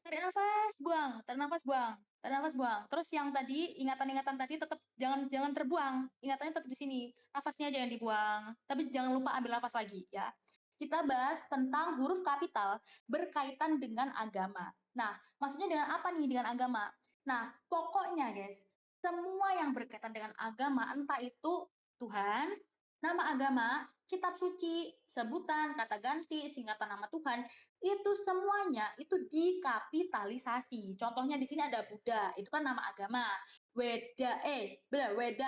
Tarik nafas, buang. Tarik nafas, buang. Tarik nafas, buang. Terus yang tadi, ingatan-ingatan tadi tetap jangan terbuang. Ingatannya tetap di sini. Nafasnya jangan dibuang. Tapi jangan lupa ambil nafas lagi ya. Kita bahas tentang huruf kapital berkaitan dengan agama. Nah, maksudnya dengan apa nih dengan agama? Nah, pokoknya guys, semua yang berkaitan dengan agama, entah itu Tuhan, nama agama, kitab suci, sebutan, kata ganti, singkatan nama Tuhan, itu semuanya itu dikapitalisasi. Contohnya di sini ada Buddha, itu kan nama agama. Weda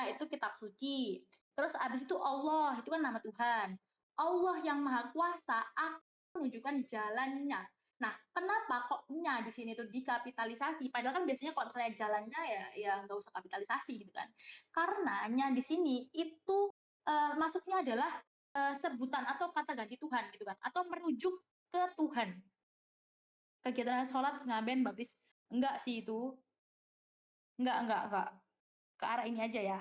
itu kitab suci. Terus abis itu Allah, itu kan nama Tuhan. Allah yang Maha Kuasa akan menunjukkan jalannya. Nah, kenapa kok nya di sini tuh dikapitalisasi? Padahal kan biasanya kalau misalnya jalannya ya nggak usah kapitalisasi gitu kan. Karena nya di sini itu masuknya adalah sebutan atau kata ganti Tuhan gitu kan, atau merujuk ke Tuhan. Kegiatan sholat, ngaben, baptis, enggak sih itu, enggak, ke arah ini aja ya.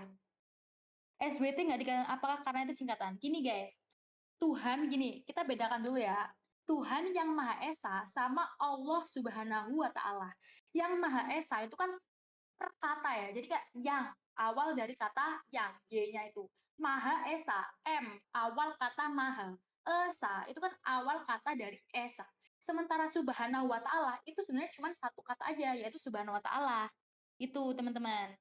SWT nggak dikatakan apakah karena itu singkatan. Gini guys, Tuhan gini, kita bedakan dulu ya. Tuhan yang Maha Esa sama Allah Subhanahu wa Ta'ala. Yang Maha Esa itu kan per kata ya. Jadi kayak yang awal dari kata yang Y-nya itu. Maha Esa, M awal kata Maha. Esa itu kan awal kata dari Esa. Sementara Subhanahu wa Ta'ala itu sebenarnya cuma satu kata aja, yaitu Subhanahu wa Ta'ala. Itu teman-teman.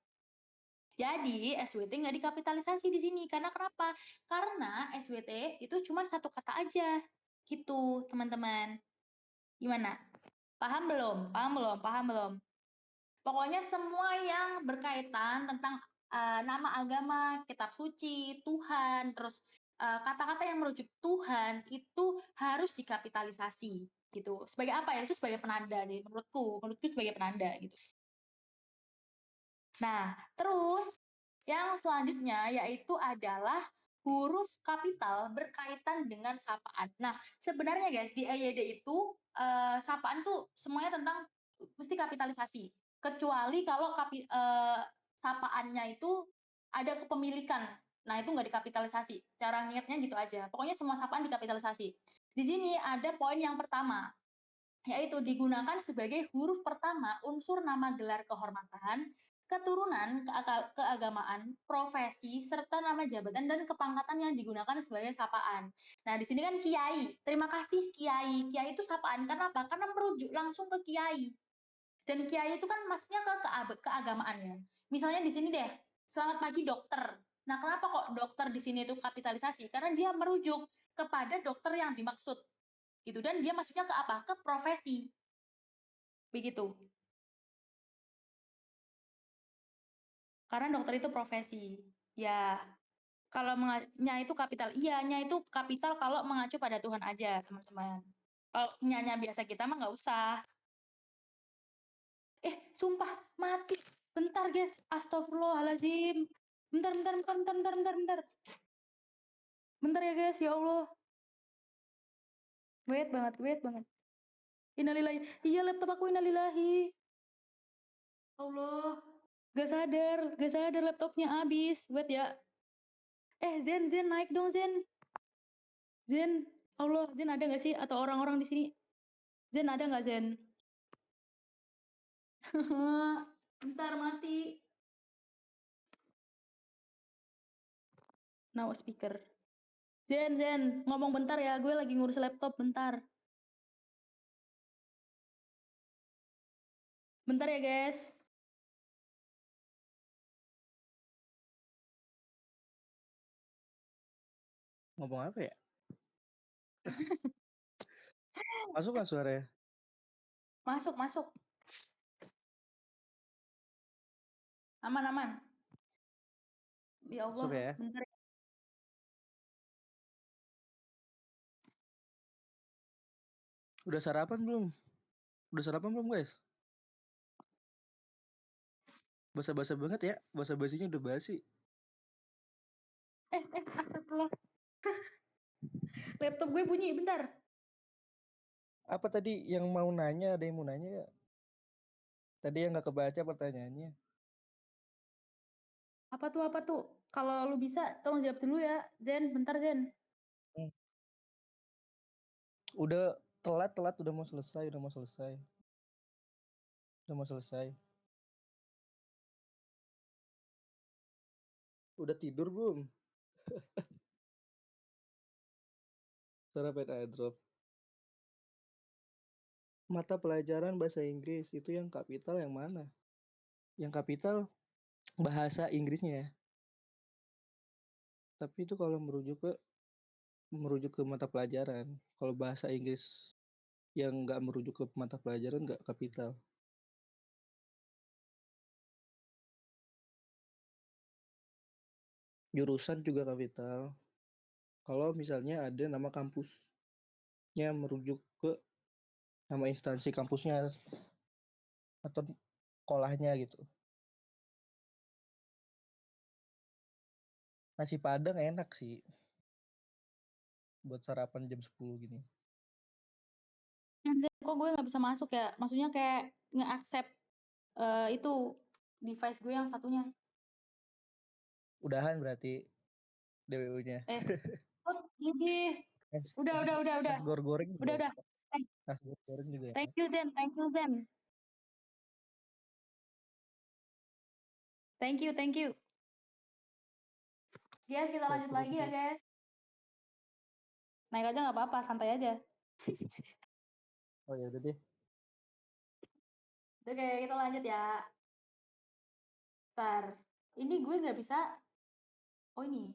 Jadi SWT nggak dikapitalisasi di sini. Karena kenapa? Karena SWT itu cuma satu kata aja. Gitu, teman-teman. Gimana? Paham belum? Paham belum? Paham belum? Pokoknya semua yang berkaitan tentang nama agama, kitab suci, Tuhan, terus kata-kata yang merujuk Tuhan itu harus dikapitalisasi gitu. Sebagai apa ya? Itu sebagai penanda sih menurutku sebagai penanda gitu. Nah, terus yang selanjutnya yaitu adalah huruf kapital berkaitan dengan sapaan. Nah, sebenarnya guys di EYD itu sapaan tuh semuanya tentang mesti kapitalisasi. Kecuali kalau sapaannya itu ada kepemilikan. Nah, itu nggak dikapitalisasi. Cara ngingetnya gitu aja. Pokoknya semua sapaan dikapitalisasi. Di sini ada poin yang pertama, yaitu digunakan sebagai huruf pertama unsur nama gelar kehormatan, keturunan, keagamaan, profesi, serta nama jabatan dan kepangkatan yang digunakan sebagai sapaan. Nah, di sini kan kiai. Terima kasih kiai. Kiai itu sapaan. Kenapa? Karena merujuk langsung ke kiai. Dan kiai itu kan maksudnya keagamaannya. Misalnya di sini deh, selamat pagi dokter. Nah, kenapa kok dokter di sini itu kapitalisasi? Karena dia merujuk kepada dokter yang dimaksud gitu, dan dia masuknya ke apa? Ke profesi. Begitu. Karena dokter itu profesi. Ya, kalau nya itu kapital. Iya, nya itu kapital kalau mengacu pada Tuhan aja, teman-teman. Kalau nya biasa kita mah nggak usah. Sumpah, mati. Bentar, guys. Astagfirullahaladzim. Bentar. Bentar ya, guys. Ya Allah. Wait banget. Innalillahi. Iya, laptop aku innalillahi. Allah. Gak sadar laptopnya habis. Wait ya. Zen, naik dong, Zen. Zen, Allah, Zen ada nggak sih? Atau orang-orang di sini? Zen ada nggak, Zen? Bentar, mati. Now speaker. Zen, ngomong bentar ya. Gue lagi ngurus laptop, bentar. Bentar ya, guys. Ngomong apa ya? Masuk nggak suaranya? Masuk. Aman. Ya Allah, Masuk ya. bentar ya. Udah sarapan belum? Udah sarapan belum, guys? Basa-basa banget ya. Basa-basinya udah basi. Astagfirullah. Laptop gue bunyi, bentar. Apa tadi yang mau nanya? Ada yang mau nanya ya? Tadi yang nggak kebaca pertanyaannya. Apa tuh? Kalau lu bisa, tolong jawab dulu ya. Zen, bentar, Zen. Udah telat, udah mau selesai. Udah mau selesai. Udah tidur belum? Suara pet airdrop. Mata pelajaran bahasa Inggris itu yang kapital yang mana? Yang kapital bahasa Inggrisnya ya. Tapi itu kalau merujuk ke merujuk ke mata pelajaran. Kalau bahasa Inggris yang nggak merujuk ke mata pelajaran nggak kapital. Jurusan juga kapital. Kalau misalnya ada nama kampusnya merujuk ke nama instansi kampusnya atau sekolahnya gitu. Nasi Padang enak sih buat sarapan jam 10 gini. Anjir, kok gue nggak bisa masuk ya? Maksudnya kayak nge-accept itu device gue yang satunya. Udahan berarti DWU-nya. Eh, oh, ini. Udah. Nasi goreng juga Udah. enak. Nasi goreng juga Thank enak. you, Zen. Thank you, Zen. Thank you. Guys, kita Ya, lanjut terus lagi ya, guys. Naik aja nggak apa-apa, santai aja. oh ya udah deh. Oke, kita lanjut ya. Ntar, ini gue nggak bisa. Oh ini,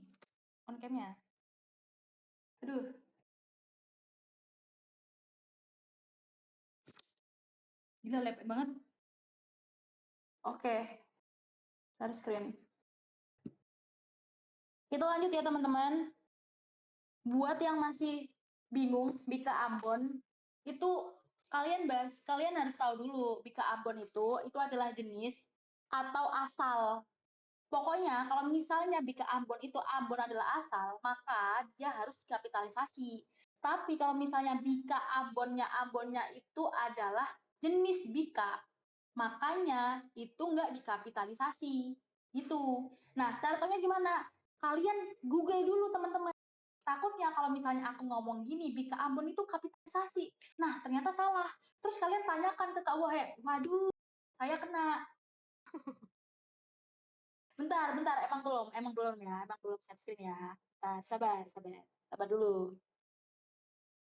on cam-nya. Aduh, gila lepek banget. Oke, share screen. Kita lanjut ya teman-teman. Buat yang masih bingung Bika Ambon, itu kalian harus tahu dulu Bika Ambon itu adalah jenis atau asal. Pokoknya kalau misalnya Bika Ambon itu Ambon adalah asal, maka dia harus dikapitalisasi. Tapi kalau misalnya Bika Ambonnya itu adalah jenis Bika, makanya itu nggak dikapitalisasi. Gitu. Nah, cara tahunya gimana? Kalian Google dulu teman-teman. Takutnya kalau misalnya aku ngomong gini, Bika Ambon itu kapitalisasi. Nah, ternyata salah. Terus kalian tanyakan ke Kak Wahe, waduh, saya kena. Bentar, emang belum ya, emang belum share screen ya. Bentar, sabar dulu.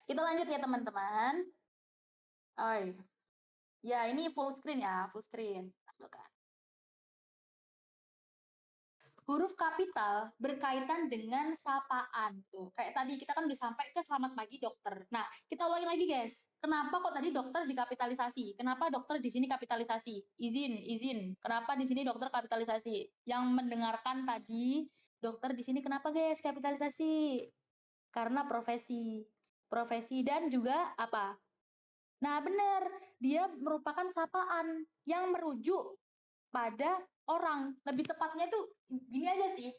Kita lanjut ya teman-teman. Oi, ya ini full screen ya, full screen. Tampilkan. Huruf kapital berkaitan dengan sapaan tuh. Kayak tadi kita kan udah sampai ke selamat pagi dokter. Nah, kita ulangi lagi guys. Kenapa kok tadi dokter dikapitalisasi? Kenapa dokter di sini kapitalisasi? Izin. Kenapa di sini dokter kapitalisasi? Yang mendengarkan tadi dokter di sini kenapa guys kapitalisasi? Karena profesi. Profesi dan juga apa? Nah, benar. Dia merupakan sapaan yang merujuk pada orang. Lebih tepatnya itu gini aja sih.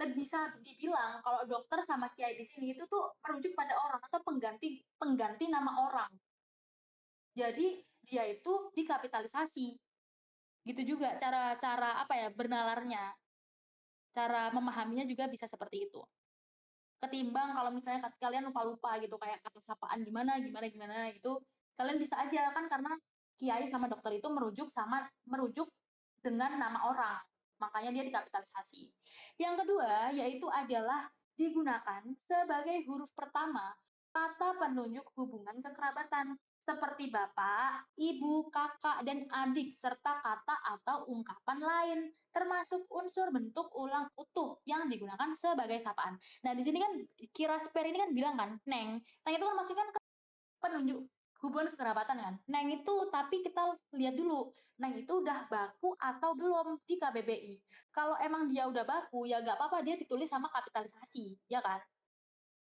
Lebih bisa dibilang kalau dokter sama kiai di sini itu tuh merujuk pada orang atau pengganti nama orang. Jadi dia itu dikapitalisasi. Gitu juga cara apa ya bernalarnya. Cara memahaminya juga bisa seperti itu. Ketimbang kalau misalnya kalian lupa-lupa gitu kayak kata sapaan gimana gitu, kalian bisa aja kan karena kiai sama dokter itu merujuk dengan nama orang. Makanya dia dikapitalisasi. Yang kedua yaitu adalah digunakan sebagai huruf pertama kata penunjuk hubungan kekerabatan seperti bapak, ibu, kakak, dan adik serta kata atau ungkapan lain termasuk unsur bentuk ulang utuh yang digunakan sebagai sapaan. Nah, di sini kan Kira Sper ini kan bilang kan, Neng. Neng itu kan maksudnya kan penunjuk hubungan kekerabatan kan. Neng itu tapi kita lihat dulu, Neng itu udah baku atau belum di KBBI. Kalau emang dia udah baku, ya nggak apa-apa dia ditulis sama kapitalisasi, ya kan?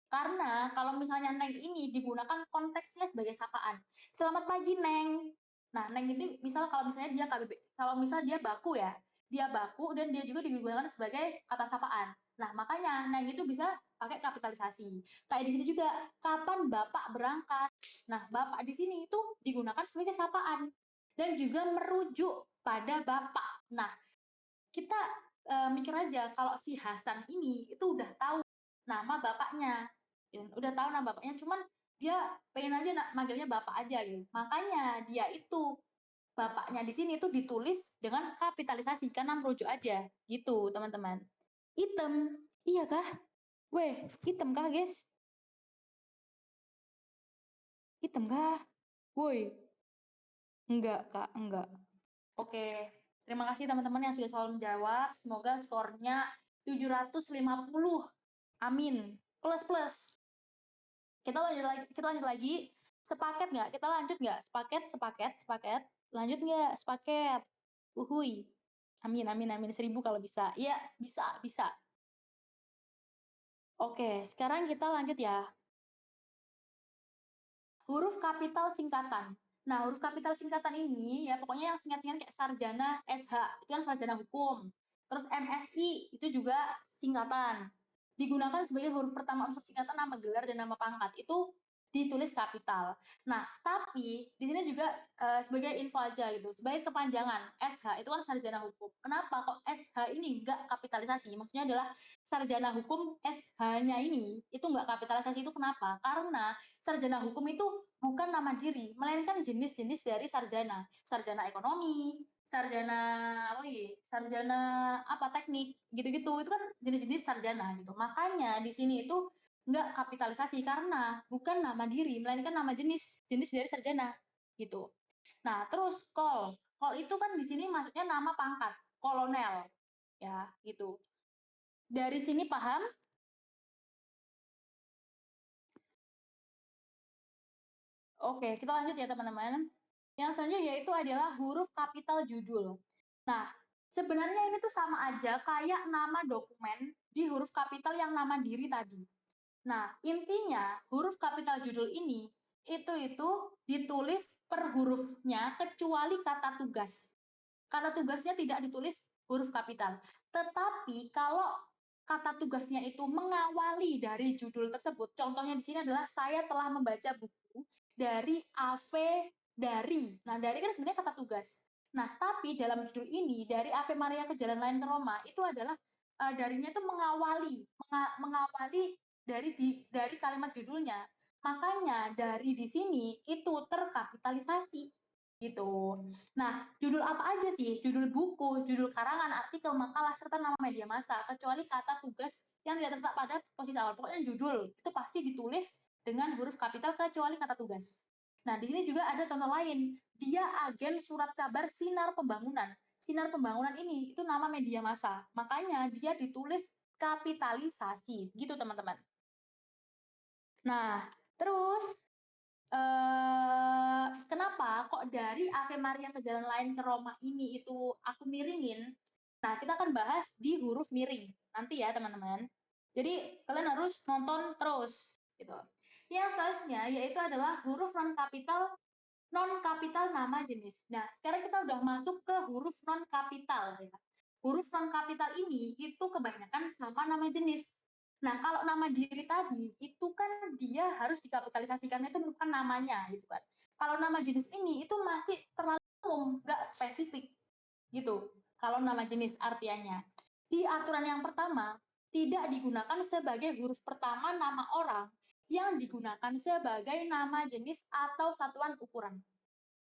Karena kalau misalnya Neng ini digunakan konteksnya sebagai sapaan. Selamat pagi, Neng. Nah, Neng ini misal kalau misalnya dia KBB, kalau misal dia baku ya, dia baku dan dia juga digunakan sebagai kata sapaan. Nah, makanya Neng itu bisa pakai kapitalisasi. Kayak di sini juga, kapan Bapak berangkat? Nah, Bapak di sini itu digunakan sebagai sapaan dan juga merujuk pada Bapak. Nah, kita mikir aja kalau si Hasan ini itu udah tahu nama bapaknya, udah tahu nama bapaknya, cuman dia pengen aja manggilnya bapak aja gitu. Makanya dia itu bapaknya di sini itu ditulis dengan kapitalisasi karena merujuk aja gitu teman-teman. Item, iya kah? Weh, item kah guys? Item kah? Woi, enggak kak, enggak. Oke, terima kasih teman-teman yang sudah selalu menjawab. Semoga skornya 750. Amin. Plus plus. Kita lanjut lagi. Sepaket nggak? Kita lanjut nggak? Sepaket. Lanjut nggak? Sepaket. Uhuy. Amin, amin, amin. 1000 kalau bisa. Iya, bisa. Oke, sekarang kita lanjut ya. Huruf kapital singkatan. Nah, huruf kapital singkatan ini, ya pokoknya yang singkat-singkat kayak sarjana, SH, itu kan sarjana hukum. Terus MSI, itu juga singkatan. Digunakan sebagai huruf pertama unsur singkatan nama gelar dan nama pangkat. Itu ditulis kapital. Nah, tapi di sini juga sebagai info aja gitu, sebagai kepanjangan SH itu kan sarjana hukum. Kenapa kok SH ini enggak kapitalisasi? Maksudnya adalah sarjana hukum SH-nya ini itu enggak kapitalisasi, itu kenapa? Karena sarjana hukum itu bukan nama diri, melainkan jenis-jenis dari sarjana. Sarjana ekonomi, sarjana apa lagi? Sarjana apa teknik, gitu-gitu. Itu kan jenis-jenis sarjana gitu. Makanya di sini itu nggak kapitalisasi karena bukan nama diri, melainkan nama jenis dari sarjana gitu. Nah, terus kol. Kol itu kan di sini maksudnya nama pangkat, kolonel. Ya, gitu. Dari sini paham? Oke, kita lanjut ya teman-teman. Yang selanjutnya yaitu adalah huruf kapital judul. Nah, sebenarnya ini tuh sama aja kayak nama dokumen di huruf kapital yang nama diri tadi. Nah, intinya huruf kapital judul ini itu ditulis per hurufnya kecuali kata tugas. Kata tugasnya tidak ditulis huruf kapital. Tetapi kalau kata tugasnya itu mengawali dari judul tersebut, contohnya di sini adalah saya telah membaca buku dari Ave dari. Nah, dari kan sebenarnya kata tugas. Nah, tapi dalam judul ini dari Ave Maria ke Jalan Lain ke Roma itu adalah darinya itu mengawali dari kalimat judulnya. Makanya dari di sini itu terkapitalisasi gitu. Nah, judul apa aja sih? Judul buku, judul karangan, artikel, makalah, serta nama media massa, kecuali kata tugas yang tidak terletak pada posisi awal. Pokoknya judul itu pasti ditulis dengan huruf kapital kecuali kata tugas. Nah, di sini juga ada contoh lain. Dia agen surat kabar Sinar Pembangunan. Sinar Pembangunan ini itu nama media massa. Makanya dia ditulis kapitalisasi. Gitu, teman-teman. Nah, terus kenapa kok dari Ave Maria ke Jalan Lain ke Roma ini itu aku miringin? Nah, kita akan bahas di huruf miring nanti ya, teman-teman. Jadi, kalian harus nonton terus gitu. Yang selanjutnya yaitu adalah huruf non kapital nama jenis. Nah, sekarang kita udah masuk ke huruf non kapital ya. Huruf non kapital ini itu kebanyakan sama nama jenis. Nah, kalau nama diri tadi itu kan dia harus dikapitalisasikan, itu bukan namanya gitu kan. Kalau nama jenis ini itu masih terlalu umum, nggak spesifik gitu. Kalau nama jenis artiannya. Di aturan yang pertama, tidak digunakan sebagai huruf pertama nama orang yang digunakan sebagai nama jenis atau satuan ukuran.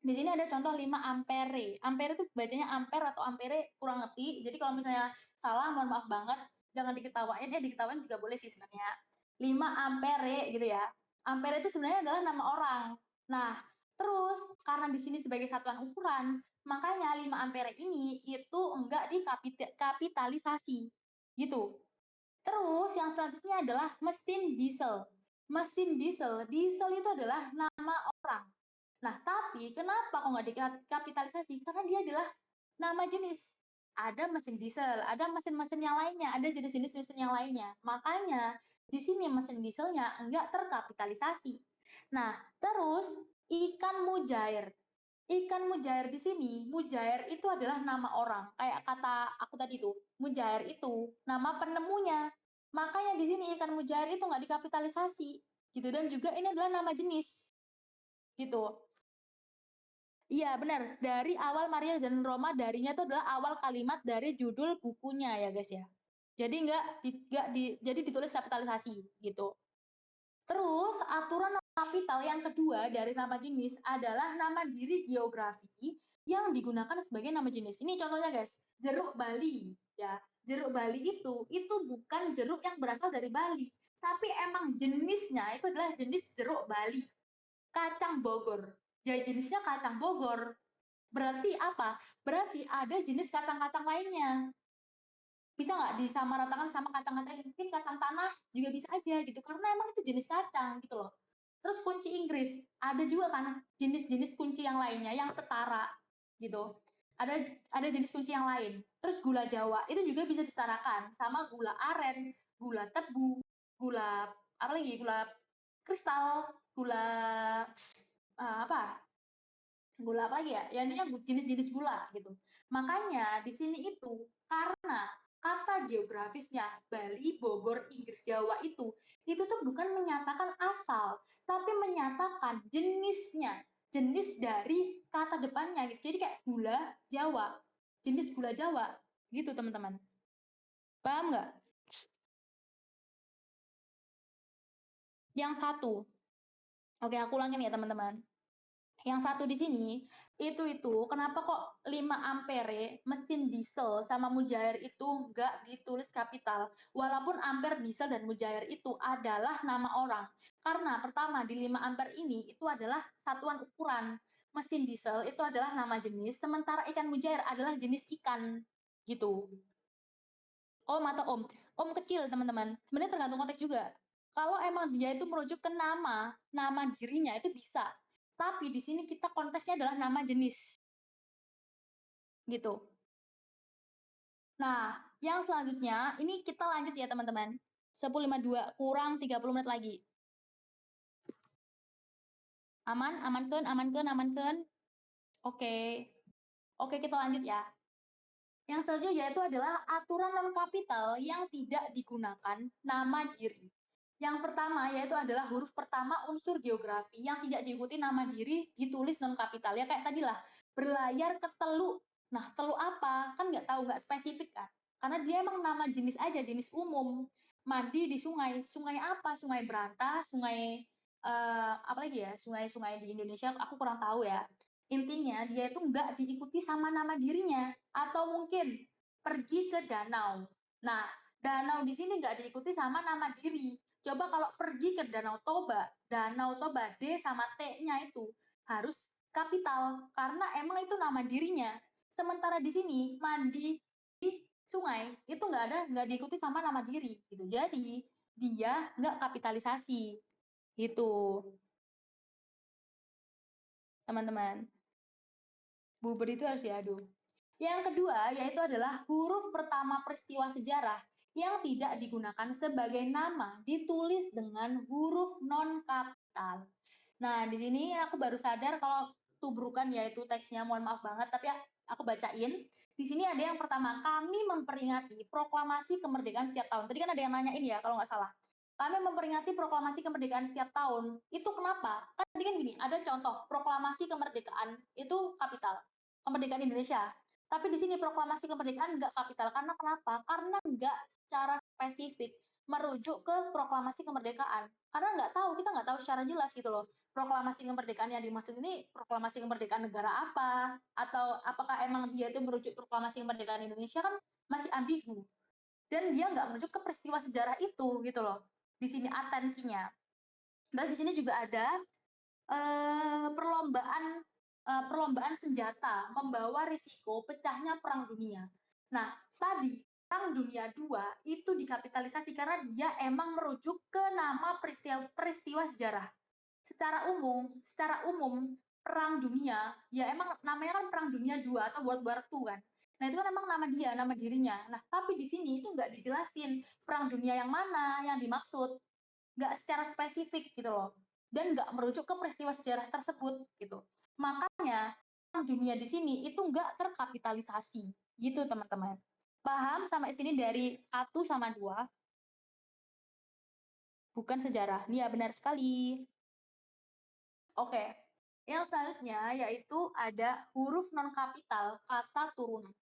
Di sini ada contoh 5 ampere. Ampere itu bacanya ampere atau ampere, kurang ngerti. Jadi kalau misalnya salah, mohon maaf banget. Jangan diketawain, diketawain juga boleh sih sebenarnya. 5 ampere gitu ya. Ampere itu sebenarnya adalah nama orang. Nah, terus karena di sini sebagai satuan ukuran, makanya 5 ampere ini itu enggak dikapitalisasi. Gitu. Terus yang selanjutnya adalah mesin diesel. Mesin diesel itu adalah nama orang. Nah, tapi kenapa kok nggak dikapitalisasi? Karena dia adalah nama jenis. Ada mesin diesel, ada mesin-mesin yang lainnya, ada jenis-jenis mesin yang lainnya. Makanya di sini mesin dieselnya enggak terkapitalisasi. Nah, terus ikan mujair. Ikan mujair di sini, mujair itu adalah nama orang. Kayak kata aku tadi tuh, mujair itu nama penemunya. Makanya di sini ikan mujair itu nggak dikapitalisasi. Gitu. Dan juga ini adalah nama jenis. Gitu. Iya, benar. Dari awal Maria dan Roma, darinya itu adalah awal kalimat dari judul bukunya ya, guys ya. Jadi jadi ditulis kapitalisasi gitu. Terus aturan kapital yang kedua dari nama jenis adalah nama diri geografi yang digunakan sebagai nama jenis. Ini contohnya, guys. Jeruk Bali ya. Jeruk Bali itu bukan jeruk yang berasal dari Bali, tapi emang jenisnya itu adalah jenis jeruk Bali. Kacang Bogor. Jadi jenisnya kacang Bogor. Berarti apa? Berarti ada jenis kacang-kacang lainnya. bisa nggak disamaratakan sama kacang-kacang, mungkin kacang tanah juga bisa aja gitu, karena emang itu jenis kacang gitu loh. Terus kunci Inggris, ada juga kan jenis-jenis kunci yang lainnya yang setara gitu. Ada jenis kunci yang lain. Terus gula Jawa itu juga bisa disetarakan sama gula aren, gula tebu, gula apa lagi? Gula kristal, gula apa? Gula apa lagi ya? Ya intinya jenis-jenis gula gitu. Makanya di sini itu karena kata geografisnya Bali, Bogor, Inggris, Jawa itu tuh bukan menyatakan asal, tapi menyatakan jenisnya, jenis dari kata depannya gitu. Jadi kayak gula Jawa, jenis gula Jawa gitu teman-teman. Paham nggak? Yang satu, oke aku ulangin ya teman-teman. Yang satu di sini itu kenapa kok 5 ampere mesin diesel sama mujair itu nggak ditulis kapital walaupun ampere, diesel dan mujair itu adalah nama orang, karena pertama di 5 ampere ini itu adalah satuan ukuran, mesin diesel itu adalah nama jenis sementara ikan mujair adalah jenis ikan gitu. Om atau om kecil teman-teman, sebenarnya tergantung konteks juga. Kalau emang dia itu merujuk ke nama dirinya itu bisa, tapi di sini kita konteksnya adalah nama jenis gitu. Nah, yang selanjutnya ini kita lanjut ya teman-teman. 10.52 kurang 30 menit lagi. Aman, amankan, amankan, amankan. Oke. Oke, kita lanjut ya. Yang selanjutnya yaitu adalah aturan non kapital yang tidak digunakan nama diri. Yang pertama yaitu adalah huruf pertama unsur geografi yang tidak diikuti nama diri ditulis non kapital. Ya kayak tadi lah, berlayar ke Teluk. Nah, Teluk apa? Kan nggak tahu, nggak spesifik kan. Karena dia emang nama jenis aja, jenis umum. Mandi di sungai. Sungai apa? Sungai Berantas, sungai apa lagi ya? Sungai-sungai di Indonesia aku kurang tahu ya. Intinya dia itu nggak diikuti sama nama dirinya. Atau mungkin pergi ke danau. Nah, danau di sini nggak diikuti sama nama diri. Coba kalau pergi ke Danau Toba D sama T-nya itu harus kapital karena emang itu nama dirinya. Sementara di sini mandi di sungai itu nggak diikuti sama nama diri gitu. Jadi dia nggak kapitalisasi gitu teman-teman. Bubur itu harus diaduk. Yang kedua yaitu adalah huruf pertama peristiwa sejarah yang tidak digunakan sebagai nama ditulis dengan huruf non kapital. Nah, di sini aku baru sadar kalau tubrukan yaitu teksnya, mohon maaf banget, tapi aku bacain. Di sini ada yang pertama, kami memperingati proklamasi kemerdekaan setiap tahun. Tadi kan ada yang nanyain ya, kalau nggak salah. Kami memperingati proklamasi kemerdekaan setiap tahun. Itu kenapa? Kan tadi kan gini, ada contoh proklamasi kemerdekaan itu kapital, kemerdekaan Indonesia. Tapi di sini proklamasi kemerdekaan nggak kapital. Karena kenapa? Karena nggak secara spesifik merujuk ke proklamasi kemerdekaan. Karena nggak tahu, kita nggak tahu secara jelas gitu loh. Proklamasi kemerdekaan yang dimaksud ini proklamasi kemerdekaan negara apa? Atau apakah emang dia itu merujuk proklamasi kemerdekaan Indonesia, kan masih ambigu. Dan dia nggak merujuk ke peristiwa sejarah itu gitu loh. Di sini atensinya. Dan di sini juga ada perlombaan senjata membawa risiko pecahnya perang dunia. Nah, tadi perang dunia 2 itu dikapitalisasi karena dia emang merujuk ke nama peristiwa sejarah. Secara umum perang dunia ya emang namanya kan perang dunia 2 atau World War II kan. Nah, itu kan emang nama dia, nama dirinya. Nah, tapi di sini itu nggak dijelasin perang dunia yang mana yang dimaksud, nggak secara spesifik gitu loh, dan nggak merujuk ke peristiwa sejarah tersebut gitu. Makanya dunia di sini itu nggak terkapitalisasi gitu teman-teman. Paham sampai sini dari 1 sama 2? Bukan sejarah. Iya benar sekali. Oke, yang selanjutnya yaitu ada huruf non kapital kata turunan.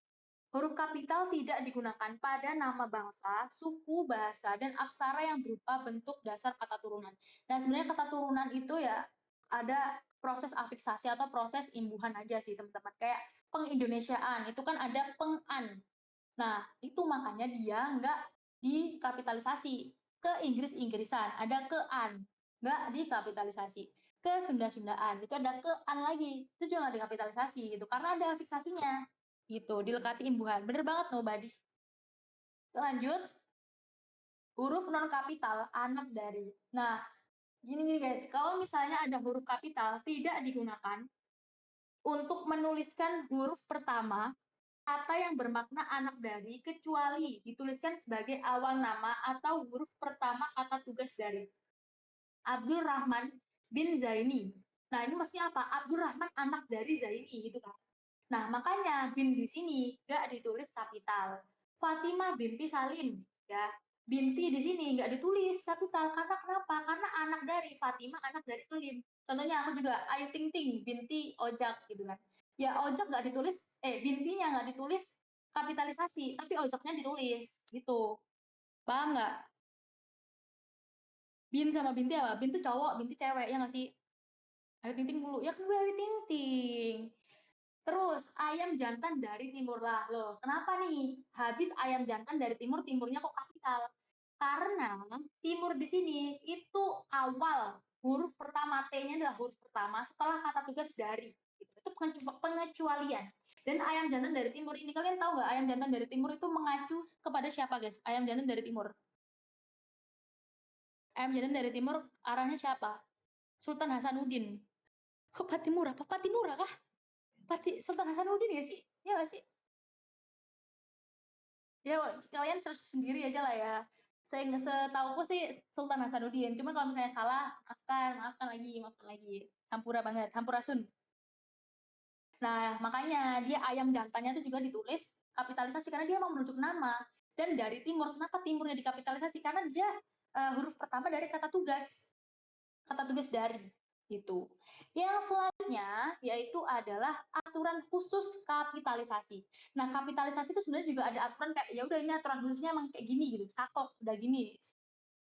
Huruf kapital tidak digunakan pada nama bangsa, suku, bahasa, dan aksara yang berupa bentuk dasar kata turunan. Nah, sebenarnya kata turunan itu ya ada proses afiksasi atau proses imbuhan aja sih, teman-teman. Kayak pengindonesiaan, itu kan ada pengan. Nah, itu makanya dia nggak dikapitalisasi. Ke Inggris-Inggrisan, ada ke-an, nggak dikapitalisasi. Ke Sunda-Sundaan, itu ada ke-an lagi, itu juga nggak dikapitalisasi gitu, karena ada fiksasinya gitu, dilekati imbuhan. Bener banget Nobody. Lanjut, huruf non kapital anak dari. Nah, gini guys, kalau misalnya ada huruf kapital tidak digunakan untuk menuliskan huruf pertama kata yang bermakna anak dari kecuali dituliskan sebagai awal nama atau huruf pertama kata tugas dari. Abdul Rahman bin Zaini. Nah, ini maksudnya apa? Abdul Rahman anak dari Zaini gitu kan. Nah, makanya bin di sini nggak ditulis kapital. Fatimah binti Salim, ya. Binti di sini nggak ditulis kapital. Karena kenapa? Karena anak dari Fatimah, anak dari Salim. Contohnya aku juga, Ayu Ting Ting binti Ojak gitu kan. Ya, Ojak nggak ditulis, bintinya nggak ditulis kapitalisasi, tapi Ojaknya ditulis gitu. Paham nggak? Bin sama binti apa? Bin tuh cowok, binti cewek, ya nggak sih? Ayu Ting Ting mulu. Ya kan gue Ayu Ting Ting. Terus ayam jantan dari timur lah loh. Kenapa nih? Habis ayam jantan dari timur, timurnya kok kapital? Karena timur di sini itu awal huruf pertama T-nya adalah huruf pertama setelah kata tugas dari. Itu pengecualian. Dan ayam jantan dari timur ini kalian tahu nggak ayam jantan dari timur itu mengacu kepada siapa guys? Ayam jantan dari timur. Ayam jantan dari timur arahnya siapa? Sultan Hasanuddin. Oh, Patimura, apa Patimura kah? Sultan Hasanuddin ya sih? Ya nggak sih? Ya kalian search sendiri aja lah ya. Saya nggak setauku sih Sultan Hasanuddin. Cuma kalau misalnya salah, maafkan lagi, maafkan lagi. Hampura banget, hampurasun. Nah, makanya dia ayam jantannya itu juga ditulis kapitalisasi karena dia mau merujuk nama. Dan dari timur, kenapa timurnya dikapitalisasi? Karena dia huruf pertama dari kata tugas dari itu. Yang selanjutnya yaitu adalah aturan khusus kapitalisasi. Nah, kapitalisasi itu sebenarnya juga ada aturan kayak ya udah ini aturan khususnya emang kayak gini gitu, sakok udah gini.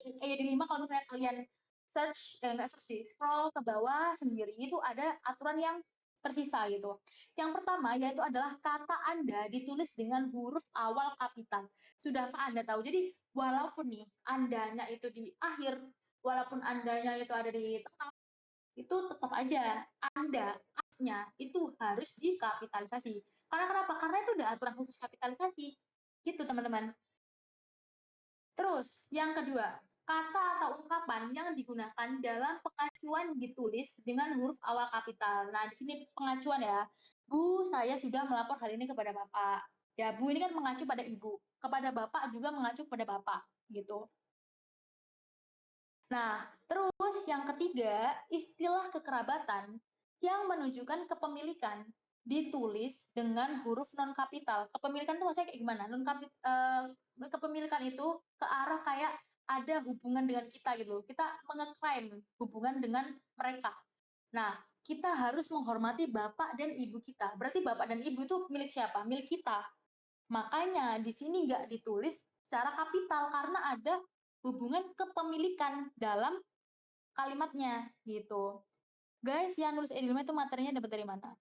Di 5 kalau misalnya kalian search enggak search sih, scroll ke bawah sendiri itu ada aturan yang tersisa gitu. Yang pertama yaitu adalah kata Anda ditulis dengan huruf awal kapital. Sudahkah Anda tahu? Jadi walaupun nih Andanya itu di akhir, walaupun Andanya itu ada di tengah, itu tetap aja Anda A-nya itu harus dikapitalisasi. Karena kenapa? Karena itu udah aturan khusus kapitalisasi. Gitu teman-teman. Terus, yang kedua, kata atau ungkapan yang digunakan dalam pengacuan ditulis dengan huruf awal kapital. Nah, di sini pengacuan ya. Bu, saya sudah melapor hal ini kepada Bapak. Ya, Bu ini kan mengacu pada Ibu. Kepada Bapak juga mengacu pada Bapak, gitu. Nah, terus yang ketiga, istilah kekerabatan yang menunjukkan kepemilikan ditulis dengan huruf non kapital. Kepemilikan itu maksudnya kayak gimana? Kepemilikan itu ke arah kayak ada hubungan dengan kita gitu. Kita mengeklaim hubungan dengan mereka. Nah, kita harus menghormati bapak dan ibu kita. Berarti bapak dan ibu itu milik siapa? Milik kita. Makanya di sini nggak ditulis secara kapital karena ada hubungan kepemilikan dalam kalimatnya gitu. Guys, yang nulis Edilma itu materinya dapat dari mana?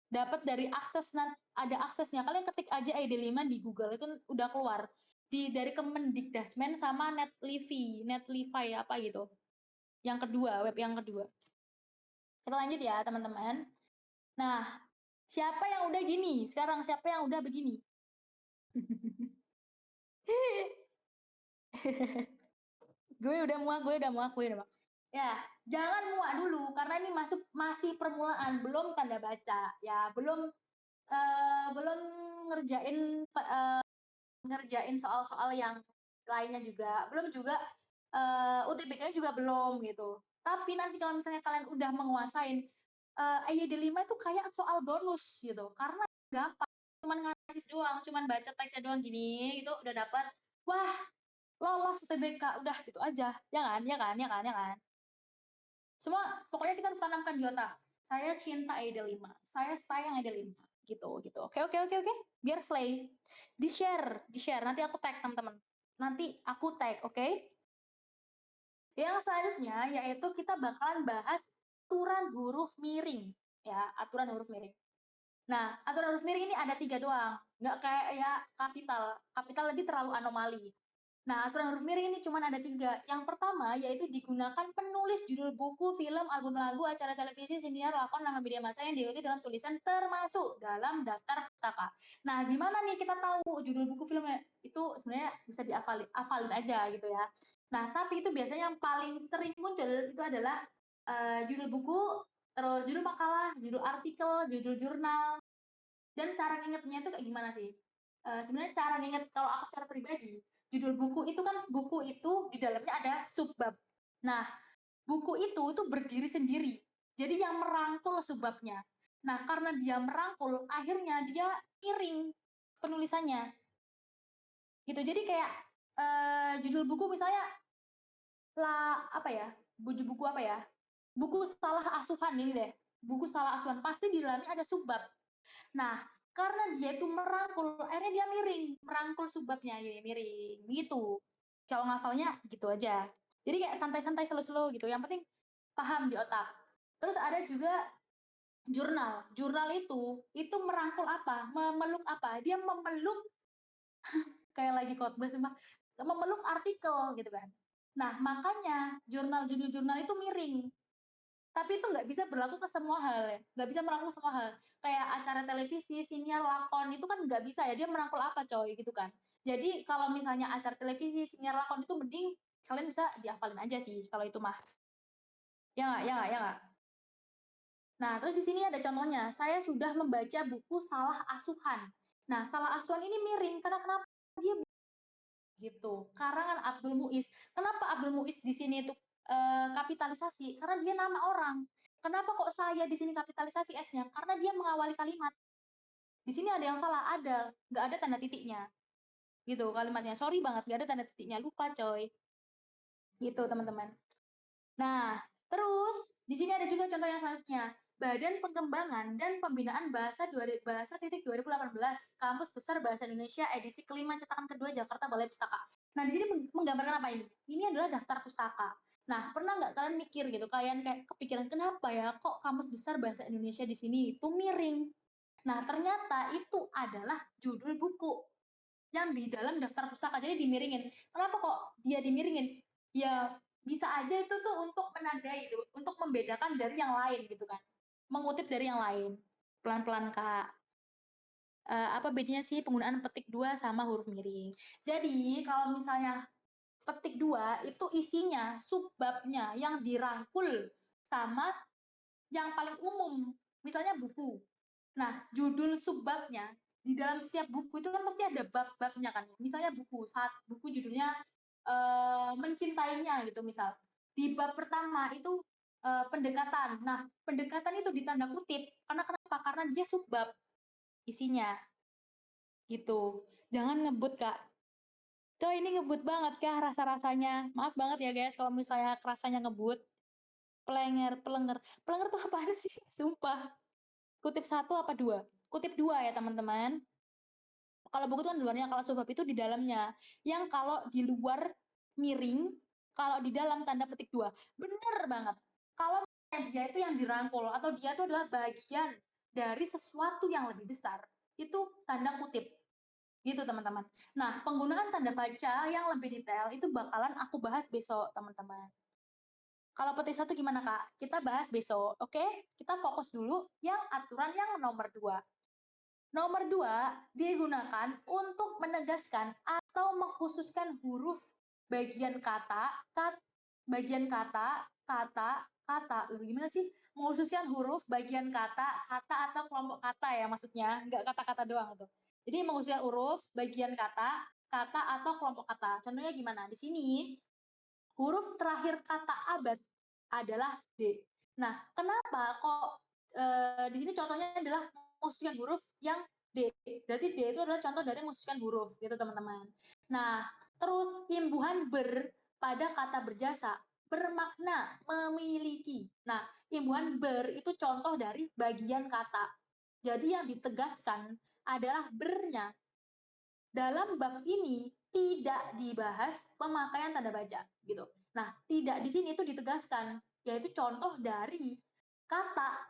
Dapat dari akses, ada aksesnya. Kalian ketik aja ID5 di Google itu udah keluar. Dari Kemendikdasmen sama Netlify apa gitu. Yang kedua, web yang kedua. Kita lanjut ya, teman-teman. Nah, siapa yang udah gini? Sekarang siapa yang udah begini? gue udah muak. Ya, jangan muak dulu karena ini masih permulaan, belum tanda baca ya, belum ngerjain ngerjain soal-soal yang lainnya juga, belum juga UTBK-nya juga belum gitu. Tapi nanti kalau misalnya kalian udah menguasain EYD5 itu kayak soal bonus gitu, karena gampang, cuman ngasih doang, cuman baca teksnya doang gini gitu udah dapat. Wah, lolos UTBK udah gitu aja. Ya kan? Ya kan? Ya kan? Ya kan? Semua pokoknya kita harus tanamkan di otak. Saya cinta EYD5. Saya sayang EYD5 gitu gitu. Oke oke oke oke. Biar slay. Di share. Nanti aku tag teman-teman. Nanti aku tag, oke? Yang selanjutnya yaitu kita bakalan bahas aturan huruf miring, ya, aturan huruf miring. Nah, aturan huruf miring ini ada 3 doang, nggak kayak ya kapital. Kapital lebih terlalu anomali. Nah, aturan huruf miring ini cuma ada 3. Yang pertama, yaitu digunakan penulis judul buku, film, album lagu, acara televisi, siniar, lakon, nama media massa yang diikuti dalam tulisan termasuk dalam daftar pustaka. Nah, gimana nih kita tahu judul buku filmnya? Itu sebenarnya bisa hafalin aja gitu ya. Nah, tapi itu biasanya yang paling sering muncul itu adalah judul buku, terus judul makalah, judul artikel, judul jurnal, dan cara ngingetnya itu kayak gimana sih? Sebenarnya cara nginget kalau aku secara pribadi, judul buku itu kan buku itu di dalamnya ada subbab. Nah, buku itu berdiri sendiri. Jadi yang merangkul subbabnya. Nah, karena dia merangkul, akhirnya dia miring penulisannya. Gitu. Jadi kayak judul buku misalnya apa ya? Buku apa ya? Buku salah asuhan ini deh. Buku salah asuhan pasti di dalamnya ada subbab. Nah, karena dia itu merangkul, akhirnya dia miring, merangkul subbabnya, jadi miring, gitu. Kalau ngafalnya gitu aja. Jadi kayak santai-santai, slow-slow gitu. Yang penting paham di otak. Terus ada juga jurnal. Jurnal itu merangkul apa? Memeluk apa? Dia memeluk kayak lagi khotbah sumpah, memeluk artikel gitu kan. Nah, makanya judul jurnal itu miring. Tapi itu nggak bisa berlaku ke semua hal ya, nggak bisa merangkul semua hal. Kayak acara televisi, siniar, lakon itu kan nggak bisa ya, dia merangkul apa coy gitu kan. Jadi kalau misalnya acara televisi, siniar, lakon itu mending kalian bisa dihafalin aja sih kalau itu mah. Ya nggak, ya nggak, ya nggak. Nah, terus di sini ada contohnya. Saya sudah membaca buku Salah Asuhan. Nah, Salah Asuhan ini miring karena kenapa? Dia gitu. Karangan Abdul Muiz. Kenapa Abdul Muiz di sini itu kapitalisasi? Karena dia nama orang. Kenapa kok saya di sini kapitalisasi S-nya? Karena dia mengawali kalimat. Di sini ada yang salah, ada. Nggak ada tanda titiknya. Gitu kalimatnya. Sorry banget, nggak ada tanda titiknya. Lupa coy. Gitu teman-teman. Nah, terus di sini ada juga contoh yang selanjutnya. Badan Pengembangan dan Pembinaan Bahasa titik 2018, Kamus Besar Bahasa Indonesia edisi kelima cetakan kedua Jakarta Balai Pustaka. Nah, di sini menggambarkan apa ini? Ini adalah daftar pustaka. Nah, pernah nggak kalian mikir gitu, kalian kayak kepikiran kenapa ya kok Kamus Besar Bahasa Indonesia di sini itu miring? Nah, ternyata itu adalah judul buku yang di dalam daftar pustaka, jadi dimiringin. Kenapa kok dia dimiringin? Ya bisa aja itu tuh untuk menandai itu, untuk membedakan dari yang lain gitu kan. Mengutip dari yang lain. Pelan-pelan Kak. Apa bedanya sih penggunaan petik 2 sama huruf miring? Jadi kalau misalnya petik 2 itu isinya subbabnya yang dirangkul sama yang paling umum, misalnya buku. Nah, judul subbabnya di dalam setiap buku itu kan pasti ada bab-babnya kan. Misalnya buku judulnya mencintainya gitu misal. Di bab pertama itu pendekatan. Nah, pendekatan itu ditanda kutip karena kenapa? Karena dia subbab isinya gitu. Jangan ngebut, Kak. Coy, ini ngebut banget Kak rasa-rasanya. Maaf banget ya guys kalau misalnya rasanya ngebut. Pelenger. Pelenger tuh apaan sih? Sumpah. Kutip satu apa dua? Kutip dua ya teman-teman. Kalau buku itu kan di luarnya, kalau subbab itu di dalamnya. Yang kalau di luar miring, kalau di dalam tanda petik dua. Bener banget. Kalau dia itu yang dirangkul atau dia itu adalah bagian dari sesuatu yang lebih besar, itu tanda kutip. Gitu teman-teman. Nah, penggunaan tanda baca yang lebih detail itu bakalan aku bahas besok teman-teman. Kalau petik satu gimana Kak? Kita bahas besok, oke? Kita fokus dulu yang aturan yang nomor 2. Nomor 2 digunakan untuk menegaskan atau mengkhususkan huruf bagian kata. Loh, gimana sih? Mengkhususkan huruf, bagian kata atau kelompok kata ya maksudnya, nggak kata-kata doang itu. Jadi mengkhususkan huruf, bagian kata atau kelompok kata. Contohnya gimana? Di sini huruf terakhir kata abad adalah D. Nah, kenapa kok di sini contohnya adalah mengkhususkan huruf yang D. Berarti D itu adalah contoh dari mengkhususkan huruf, gitu teman-teman. Nah, terus imbuhan ber pada kata berjasa bermakna memiliki. Nah, imbuhan ber itu contoh dari bagian kata. Jadi yang ditegaskan adalah bernya. Dalam bab ini tidak dibahas pemakaian tanda baca gitu. Nah, tidak di sini itu ditegaskan, yaitu contoh dari kata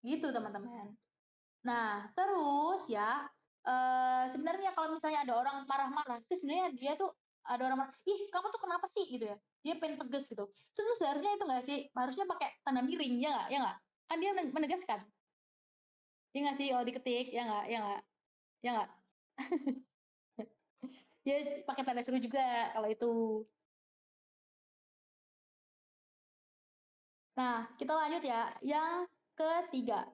gitu teman-teman. Nah, terus ya sebenarnya kalau misalnya ada orang marah-marah itu sebenarnya dia tuh ada orang marah, "Ih, kamu tuh kenapa sih?" Gitu ya. Dia pengen tegas gitu. Itu tuh seharusnya itu nggak sih? Harusnya pakai tanda miring, ya nggak? Ya nggak? Kan dia menegaskan. Ya nggak sih kalau diketik, ya nggak? Ya nggak? Ya nggak? Dia pakai tanda seru juga kalau itu. Nah, kita lanjut ya. Yang ketiga,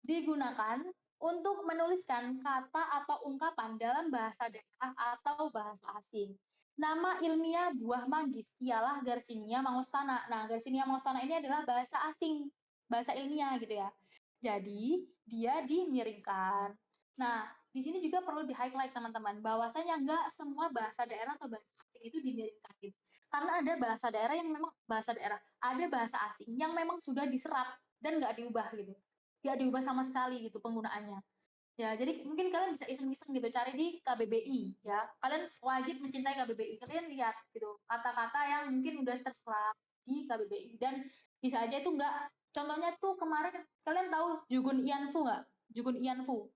digunakan untuk menuliskan kata atau ungkapan dalam bahasa daerah atau bahasa asing. Nama ilmiah buah manggis ialah Garcinia mangostana. Nah, Garcinia mangostana ini adalah bahasa asing, bahasa ilmiah gitu ya. Jadi, dia dimiringkan. Nah, di sini juga perlu di-highlight teman-teman, bahwasanya nggak semua bahasa daerah atau bahasa asing itu dimiringkan gitu. Karena ada bahasa daerah yang memang bahasa daerah, ada bahasa asing yang memang sudah diserap dan nggak diubah gitu, nggak diubah sama sekali gitu penggunaannya. Ya, jadi mungkin kalian bisa iseng-iseng gitu cari di KBBI ya. Kalian wajib mencintai KBBI. Kalian lihat gitu kata-kata yang mungkin udah terserap di KBBI dan bisa aja itu enggak. Contohnya tuh kemarin kalian tahu Jugun Ianfu nggak? Jugun Ianfu.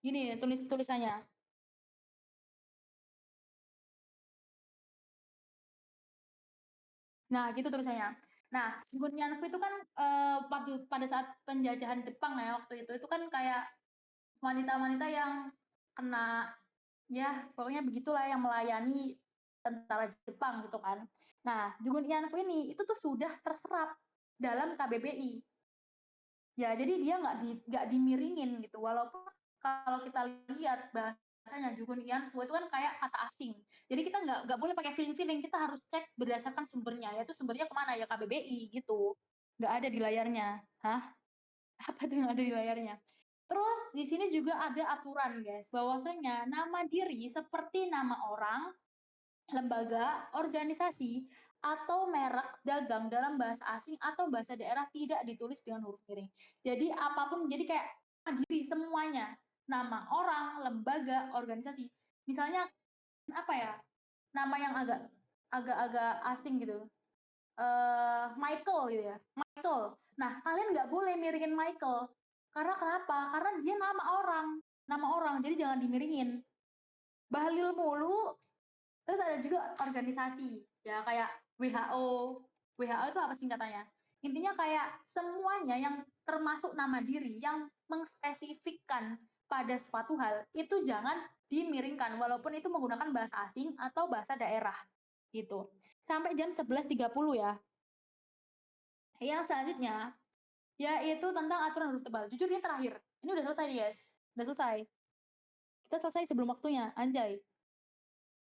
Gini tulisannya. Nah, gitu tulisannya. Nah, Jugun Ianfu itu kan pada saat penjajahan Jepang ya waktu itu kan kayak wanita-wanita yang kena ya pokoknya begitulah yang melayani tentara Jepang gitu kan. Nah, Jugun Ianfu ini itu tuh sudah terserap dalam KBBI. Ya, jadi dia nggak dimiringin gitu. Walaupun kalau kita lihat bahasanya Jugun Ianfu itu kan kayak kata asing. Jadi kita nggak boleh pakai feeling-feeling, kita harus cek berdasarkan sumbernya. Yaitu sumbernya kemana ya KBBI gitu. Nggak ada di layarnya. Hah? Apa tuh yang ada di layarnya? Terus di sini juga ada aturan guys, bahwasanya nama diri seperti nama orang, lembaga, organisasi, atau merek dagang dalam bahasa asing atau bahasa daerah tidak ditulis dengan huruf miring. Jadi apapun, jadi kayak nama diri semuanya, nama orang, lembaga, organisasi. Misalnya apa ya? Nama yang agak-agak asing gitu. Michael gitu ya. Michael. Nah, kalian nggak boleh miringin Michael. Karena kenapa? Karena dia nama orang. Nama orang, jadi jangan dimiringin. Bahlil mulu. Terus ada juga organisasi, ya kayak WHO. WHO itu apa singkatannya? Intinya kayak semuanya yang termasuk nama diri yang mengspesifikkan pada suatu hal itu jangan dimiringkan walaupun itu menggunakan bahasa asing atau bahasa daerah gitu. Sampai jam 11.30 ya. Yang selanjutnya yaitu tentang aturan huruf tebal. Jujur ini terakhir. Ini udah selesai nih, guys. Udah selesai. Kita selesai sebelum waktunya, anjay.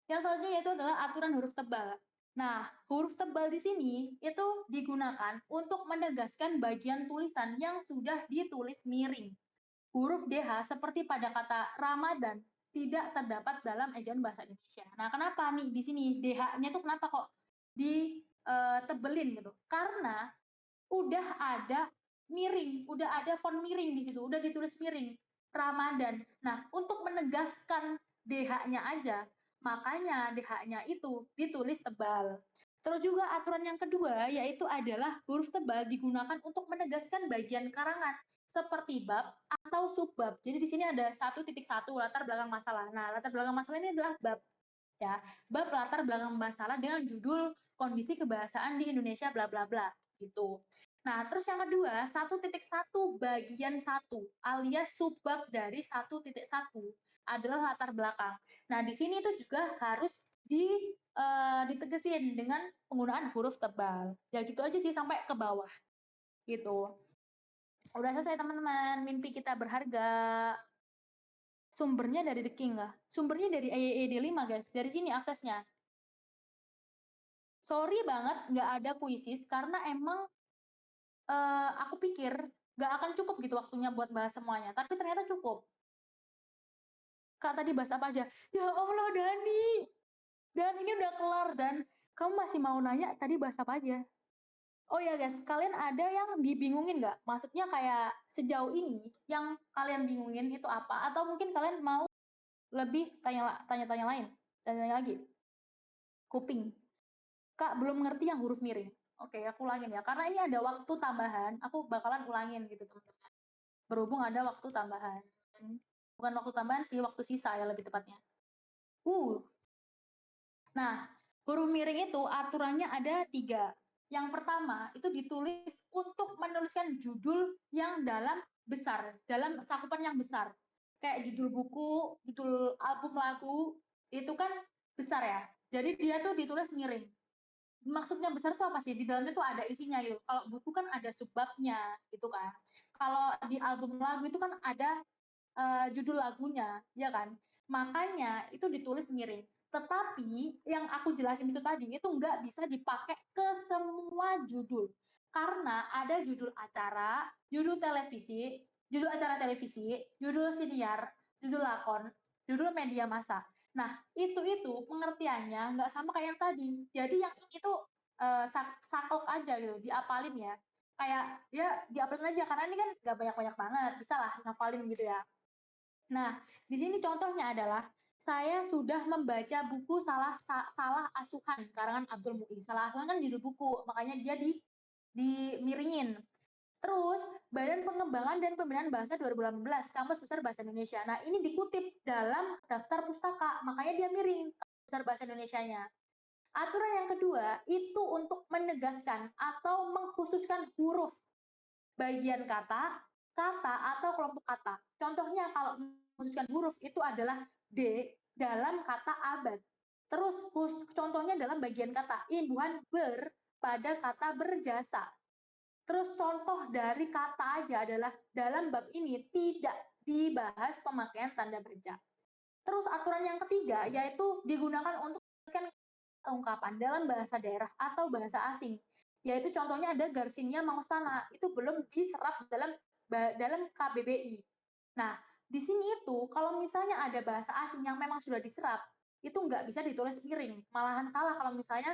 Yang selanjutnya yaitu adalah aturan huruf tebal. Nah, huruf tebal di sini itu digunakan untuk menegaskan bagian tulisan yang sudah ditulis miring. Huruf DH seperti pada kata Ramadan tidak terdapat dalam ejaan bahasa Indonesia. Nah, kenapa nih di sini DH-nya tuh kenapa kok ditebelin gitu? Karena udah ada miring, udah ada font miring di situ, udah ditulis miring. Ramadan. Nah, untuk menegaskan DH-nya aja, makanya DH-nya itu ditulis tebal. Terus juga aturan yang kedua yaitu adalah huruf tebal digunakan untuk menegaskan bagian karangan seperti bab atau subbab. Jadi di sini ada 1.1 latar belakang masalah. Nah, latar belakang masalah ini adalah bab ya. Bab latar belakang masalah dengan judul kondisi kebahasaan di Indonesia bla bla bla gitu. Nah, terus yang kedua, 1.1 bagian 1 alias subbab dari 1.1 adalah latar belakang. Nah, di sini itu juga harus ditegesin dengan penggunaan huruf tebal. Ya gitu aja sih sampai ke bawah. Gitu. Udah selesai teman-teman, mimpi kita berharga. Sumbernya dari The King kah? Sumbernya dari EYED 5 guys. Dari sini aksesnya. Sorry banget nggak ada kuisis karena emang aku pikir nggak akan cukup gitu waktunya buat bahas semuanya, tapi ternyata cukup. Kak tadi bahas apa aja? Ya Allah Dani, dan ini udah kelar dan kamu masih mau nanya tadi bahas apa aja? Oh ya guys, kalian ada yang dibingungin nggak? Maksudnya kayak sejauh ini yang kalian bingungin itu apa? Atau mungkin kalian mau lebih tanya-tanya lain, tanya-tanya lagi? Kuping. Kak, belum ngerti yang huruf miring. Oke, aku ulangin ya. Karena ini ada waktu tambahan, aku bakalan ulangin gitu, teman-teman. Berhubung ada waktu tambahan. Bukan waktu tambahan sih, waktu sisa ya lebih tepatnya. Uh, Nah, huruf miring itu aturannya ada 3. Yang pertama, itu ditulis untuk menuliskan judul yang dalam cakupan yang besar. Kayak judul buku, judul album lagu, itu kan besar ya. Jadi dia tuh ditulis miring. Maksudnya besar tuh apa sih? Di dalamnya tuh ada isinya gitu. Kalau buku kan ada subbabnya gitu kan. Kalau di album lagu itu kan ada judul lagunya, ya kan? Makanya itu ditulis miring. Tetapi yang aku jelasin itu tadi itu nggak bisa dipakai ke semua judul. Karena ada judul acara, judul televisi, judul acara televisi, judul siniar, judul lakon, judul media massa. Nah, itu pengertiannya nggak sama kayak yang tadi. Jadi yang ini tuh saklek aja gitu, diapalin ya. Kayak ya diapalin aja karena ini kan nggak banyak-banyak banget, bisa lah ngafalin gitu ya. Nah, di sini contohnya adalah saya sudah membaca buku Salah Asuhan karangan Abdul Muiz. Salah Asuhan kan judul buku, makanya dia dimiringin. Terus, Badan Pengembangan dan Pembinaan Bahasa 2018, Kamus Besar Bahasa Indonesia. Nah, ini dikutip dalam daftar pustaka, makanya dia miring Kamus Besar Bahasa Indonesianya. Aturan yang kedua, itu untuk menegaskan atau mengkhususkan huruf bagian kata, kata atau kelompok kata. Contohnya kalau mengkhususkan huruf itu adalah D dalam kata abad. Terus contohnya dalam bagian kata imbuhan ber pada kata berjasa. Terus contoh dari kata aja adalah dalam bab ini tidak dibahas pemakaian tanda baca. Terus aturan yang ketiga yaitu digunakan untuk menuliskan ungkapan dalam bahasa daerah atau bahasa asing. Yaitu contohnya ada Garcinia Maustana, itu belum diserap dalam KBBI. Nah, di sini itu kalau misalnya ada bahasa asing yang memang sudah diserap, itu nggak bisa ditulis miring. Malahan salah kalau misalnya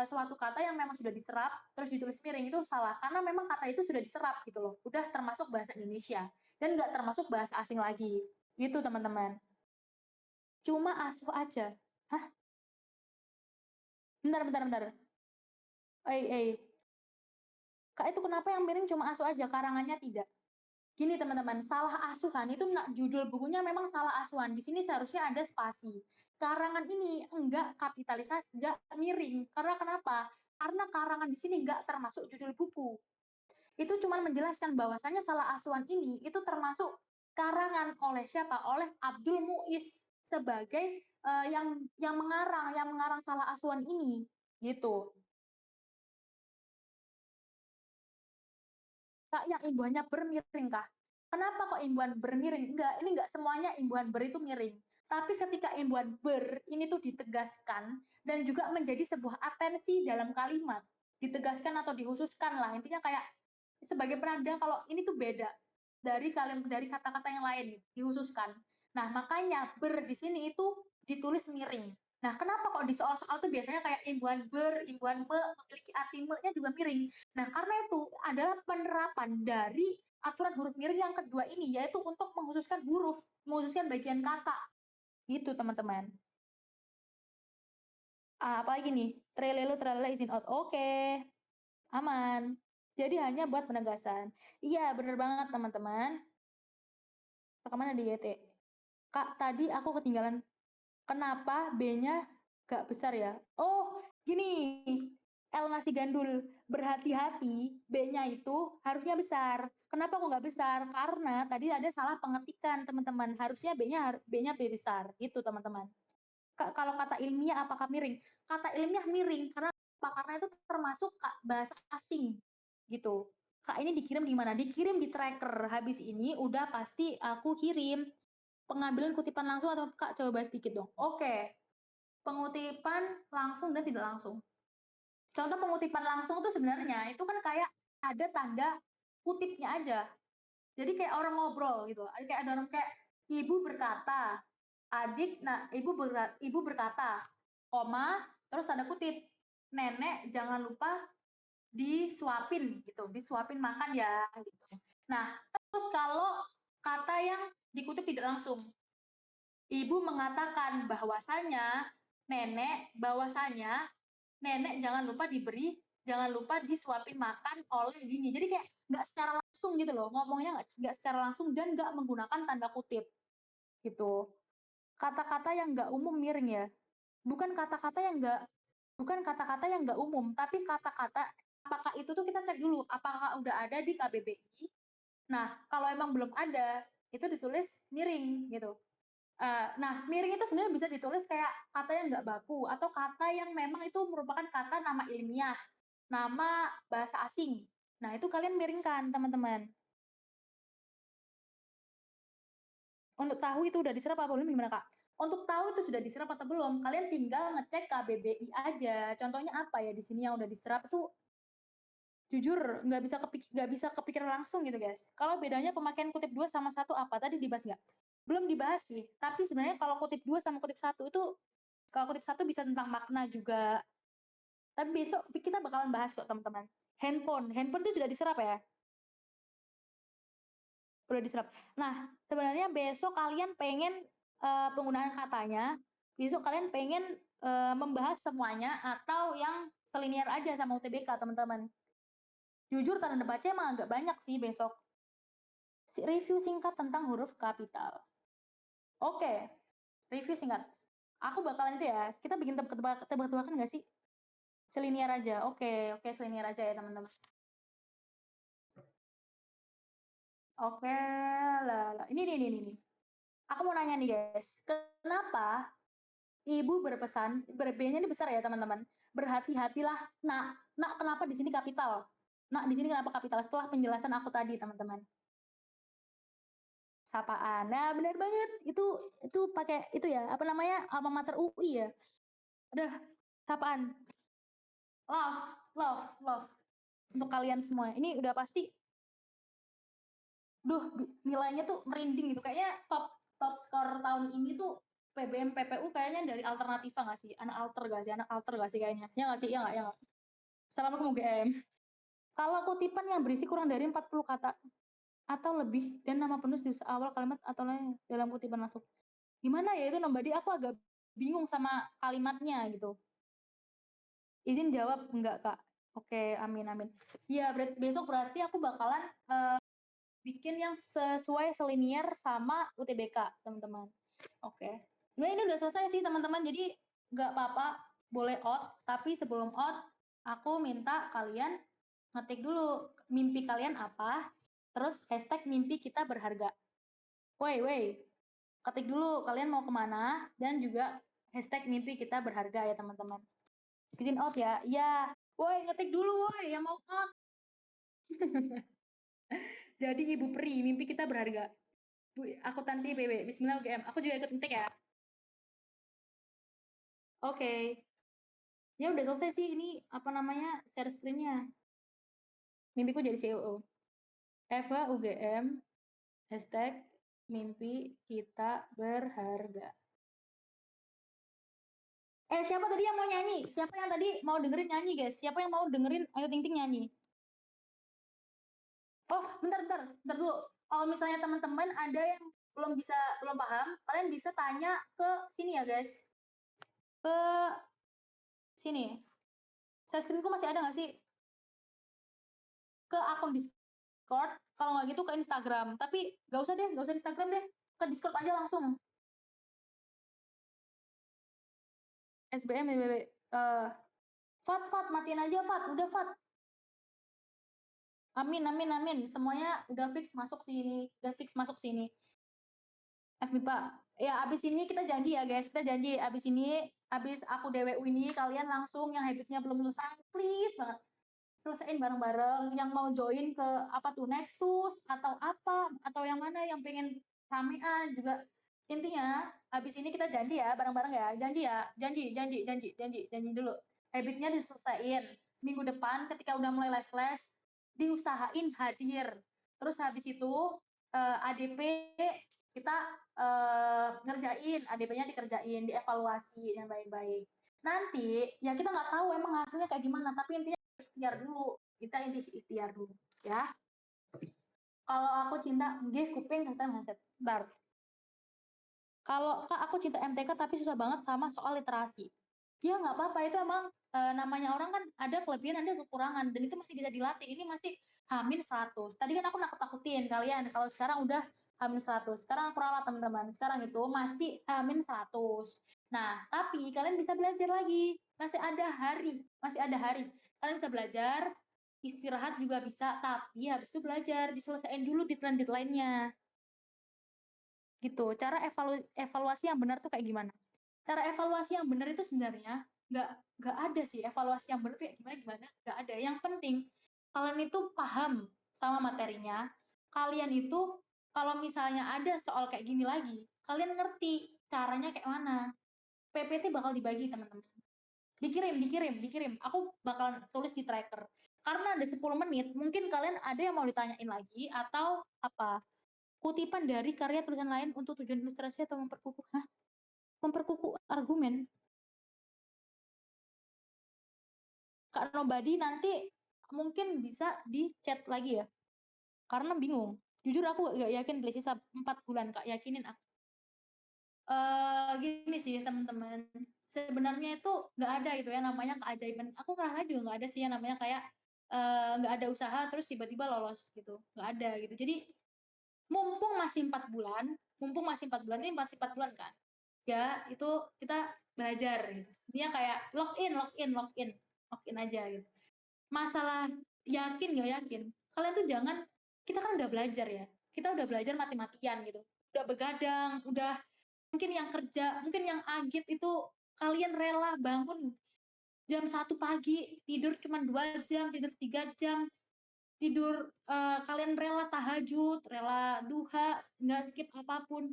suatu kata yang memang sudah diserap terus ditulis miring itu salah karena memang kata itu sudah diserap gitu loh. Udah termasuk bahasa Indonesia dan nggak termasuk bahasa asing lagi. Gitu teman-teman. Cuma asuh aja. Hah? Bentar, bentar, bentar. Kak, itu kenapa yang miring cuma asuh aja, karangannya tidak? Gini teman-teman, salah asuhan itu judul bukunya memang salah asuhan. Di sini seharusnya ada spasi. Karangan ini enggak kapitalisasi, enggak miring. Karena kenapa? Karena karangan di sini enggak termasuk judul buku. Itu cuma menjelaskan bahwasanya salah asuhan ini itu termasuk karangan oleh siapa? Oleh Abdul Muiz sebagai yang mengarang salah asuhan ini gitu. Kak, yang imbuhannya bermiring kah? Kenapa kok imbuhan bermiring? Enggak, ini enggak semuanya imbuhan ber itu miring. Tapi ketika imbuhan ber ini tuh ditegaskan dan juga menjadi sebuah atensi dalam kalimat, ditegaskan atau dikhususkan lah. Intinya kayak sebagai penanda kalau ini tuh beda dari kata-kata yang lain, dikhususkan. Nah, makanya ber di sini itu ditulis miring. Nah, kenapa kok di soal-soal tuh biasanya kayak imbuhan ber, imbuhan me, memiliki arti me-nya juga miring. Nah, karena itu adalah penerapan dari aturan huruf miring yang kedua ini, yaitu untuk mengkhususkan huruf, mengkhususkan bagian kata. Gitu, teman-teman. Apalagi nih? Trelelu, tralala, izin out. Oke, aman. Jadi hanya buat penegasan. Iya, bener banget, teman-teman. Rekaman di YT. Kak, tadi aku ketinggalan. Kenapa B-nya gak besar ya? Oh, gini. L masih gandul. Berhati-hati, B-nya itu harusnya besar. Kenapa kok nggak besar? Karena tadi ada salah pengetikan, teman-teman. Harusnya B-nya B besar. Gitu, teman-teman. Kalau kata ilmiah apakah miring? Kata ilmiah miring. Karena itu termasuk bahasa asing. Gitu. Kak, ini dikirim di mana? Dikirim di tracker. Habis ini udah pasti aku kirim pengambilan kutipan langsung atau Kak coba bahas sedikit dong. Oke, pengutipan langsung dan tidak langsung. Contoh pengutipan langsung itu sebenarnya itu kan kayak ada tanda kutipnya aja. Jadi kayak orang ngobrol gitu. Kayak ada orang kayak ibu berkata, adik, nah ibu berkata, koma, terus tanda kutip, nenek jangan lupa disuapin gitu, disuapin makan ya gitu. Nah, terus kalau kata yang dikutip tidak langsung, ibu mengatakan bahwasanya nenek jangan lupa disuapin makan oleh gini. Jadi kayak nggak secara langsung gitu loh, ngomongnya nggak secara langsung dan nggak menggunakan tanda kutip gitu. Kata-kata yang nggak umum miring ya. bukan kata-kata yang nggak umum, tapi kata-kata apakah itu tuh kita cek dulu, apakah udah ada di KBBI. Nah, kalau emang belum ada, itu ditulis miring gitu. Nah, miring itu sebenarnya bisa ditulis kayak kata yang nggak baku atau kata yang memang itu merupakan kata nama ilmiah, nama bahasa asing. Nah, itu kalian miringkan, teman-teman. Untuk tahu itu udah diserap apa belum gimana, Kak? Untuk tahu itu sudah diserap atau belum, kalian tinggal ngecek KBBI aja. Contohnya apa ya di sini yang udah diserap itu jujur nggak bisa kepikiran langsung gitu, guys. Kalau bedanya pemakaian kutip 2 sama 1 apa? Tadi dibahas nggak? Belum dibahas sih, tapi sebenarnya kalau kutip 2 sama kutip 1 itu kalau kutip 1 bisa tentang makna juga. Tapi besok kita bakalan bahas kok, teman-teman. Handphone itu sudah diserap ya? Udah diserap. Nah, sebenarnya besok kalian pengen penggunaan katanya, besok kalian pengen membahas semuanya atau yang selinier aja sama UTBK, teman-teman. Jujur tanda baca emang agak banyak sih besok. Review singkat tentang huruf kapital. Oke, review singkat. Aku bakalan itu ya, kita bikin tebak-tebakan nggak sih? Selinier aja. Oke, selinier aja ya, teman-teman. Oke, lah. Ini. Aku mau nanya nih, guys. Kenapa ibu berpesan, B-nya ini besar ya, teman-teman. Berhati-hatilah, nak. Nak, kenapa di sini kapital? Nak, di sini kenapa kapital? Setelah penjelasan aku tadi, teman-teman. Sapaan. Nah, benar banget. Itu pakai itu ya, apa namanya? Alma mater UI ya. Udah, sapaan. Love. Untuk kalian semua. Ini udah pasti nilainya tuh merinding gitu. Kayaknya top skor tahun ini tuh PBM PPU kayaknya dari Alternativa nggak sih? Anak alter nggak sih kayaknya? Ya nggak sih? Ya nggak. Assalamualaikum UGM. Kalau kutipan yang berisi kurang dari 40 kata atau lebih dan nama penulis di awal kalimat atau lain dalam kutipan langsung. Gimana ya itu Nambadi? Aku agak bingung sama kalimatnya gitu. Izin jawab enggak, Kak? Oke, amin. Ya, besok berarti aku bakalan bikin yang sesuai selinier sama UTBK, teman-teman. Oke. Nah, ini udah selesai sih, teman-teman. Jadi, nggak apa-apa, boleh out. Tapi sebelum out, aku minta kalian ngetik dulu mimpi kalian apa, terus hashtag mimpi kita berharga. Woi, ketik dulu kalian mau kemana, dan juga hashtag mimpi kita berharga ya, teman-teman. Izin out ya. Ya, woi, ngetik dulu, woi, yang mau out. Jadi Ibu Pri, mimpi kita berharga. Bu, akuntansi IPB. Bismillah UGM. Aku juga ikut ngetik ya. Oke. Ya udah selesai sih ini apa namanya share screen-nya. Mimpiku jadi CEO. Eva UGM hashtag mimpi kita berharga. Siapa tadi yang mau nyanyi? Siapa yang tadi mau dengerin nyanyi, guys? Siapa yang mau dengerin Ayu Ting Ting nyanyi? Oh, bentar dulu. Kalau misalnya teman-teman ada yang belum paham, kalian bisa tanya ke sini ya, guys. Ke sini. Share screen-ku masih ada nggak sih? Ke akun Discord, kalau nggak gitu ke Instagram. Tapi nggak usah di Instagram deh. Ke Discord aja langsung. SBM, BBB. Fat, matiin aja, Fat. Udah, Fat. Amin. Semuanya udah fix masuk sini. FBIPA. Ya, abis ini kita janji ya, guys. Kita janji abis ini, abis aku DWU ini, kalian langsung yang habitnya belum selesai, please banget. Selesaiin bareng-bareng. Yang mau join ke apa tuh, Nexus, atau apa, atau yang mana yang pengen ramean juga. Intinya, abis ini kita janji ya, bareng-bareng ya. Janji ya, janji dulu. Habitnya diselesaiin. Minggu depan ketika udah mulai live class, diusahain hadir. Terus habis itu ADP kita ngerjain, ADP-nya dikerjain, dievaluasi yang baik-baik. Nanti ya kita nggak tahu emang hasilnya kayak gimana, tapi intinya ikhtiar dulu. Kita ikhtiar dulu, ya. Kalau aku cinta, nggih kuping sistem handset. Bentar. Kalau Kak aku cinta MTK tapi susah banget sama soal literasi. Ya nggak apa-apa, itu emang namanya orang kan ada kelebihan, ada kekurangan, dan itu masih bisa dilatih. Ini masih H-100. Tadi kan aku nakut-nakutin kalian, kalau sekarang udah H-100. Sekarang aku ralat teman-teman, sekarang itu masih H-100. Nah, tapi kalian bisa belajar lagi. Masih ada hari, masih ada hari. Kalian bisa belajar, istirahat juga bisa, tapi habis itu belajar, diselesaikan dulu deadline-deadline-nya. Gitu. Cara evaluasi yang benar tuh kayak gimana? Cara evaluasi yang benar itu sebenarnya nggak ada sih evaluasi yang benar tuh kayak gimana-gimana, nggak ada. Yang penting kalian itu paham sama materinya, kalian itu kalau misalnya ada soal kayak gini lagi, kalian ngerti caranya kayak mana. PPT bakal dibagi teman-teman. Dikirim. Aku bakal tulis di tracker. Karena ada 10 menit, mungkin kalian ada yang mau ditanyain lagi atau apa? Kutipan dari karya tulisan lain untuk tujuan ilustrasi atau memperkukuh. Hah? Memperkukuh argumen. Kak Nobody nanti mungkin bisa di chat lagi ya. Karena bingung. Jujur aku gak yakin beli sisa 4 bulan, Kak. Yakinin aku. Gini sih teman-teman, sebenarnya itu nggak ada gitu ya namanya keajaiban. Aku ngerasa juga nggak ada sih yang namanya kayak nggak ada usaha terus tiba-tiba lolos gitu, nggak ada gitu. Jadi mumpung masih 4 bulan ini masih 4 bulan kan, ya itu kita belajar gitu. Dia kayak login aja gitu. Masalah yakin nggak yakin, kalian tuh jangan, kita kan udah belajar ya, kita udah belajar mati-matian gitu, udah begadang, udah mungkin yang kerja, mungkin yang agit itu kalian rela bangun jam 1 pagi, tidur cuma 2 jam, tidur 3 jam, tidur kalian rela tahajud, rela duha, nggak skip apapun.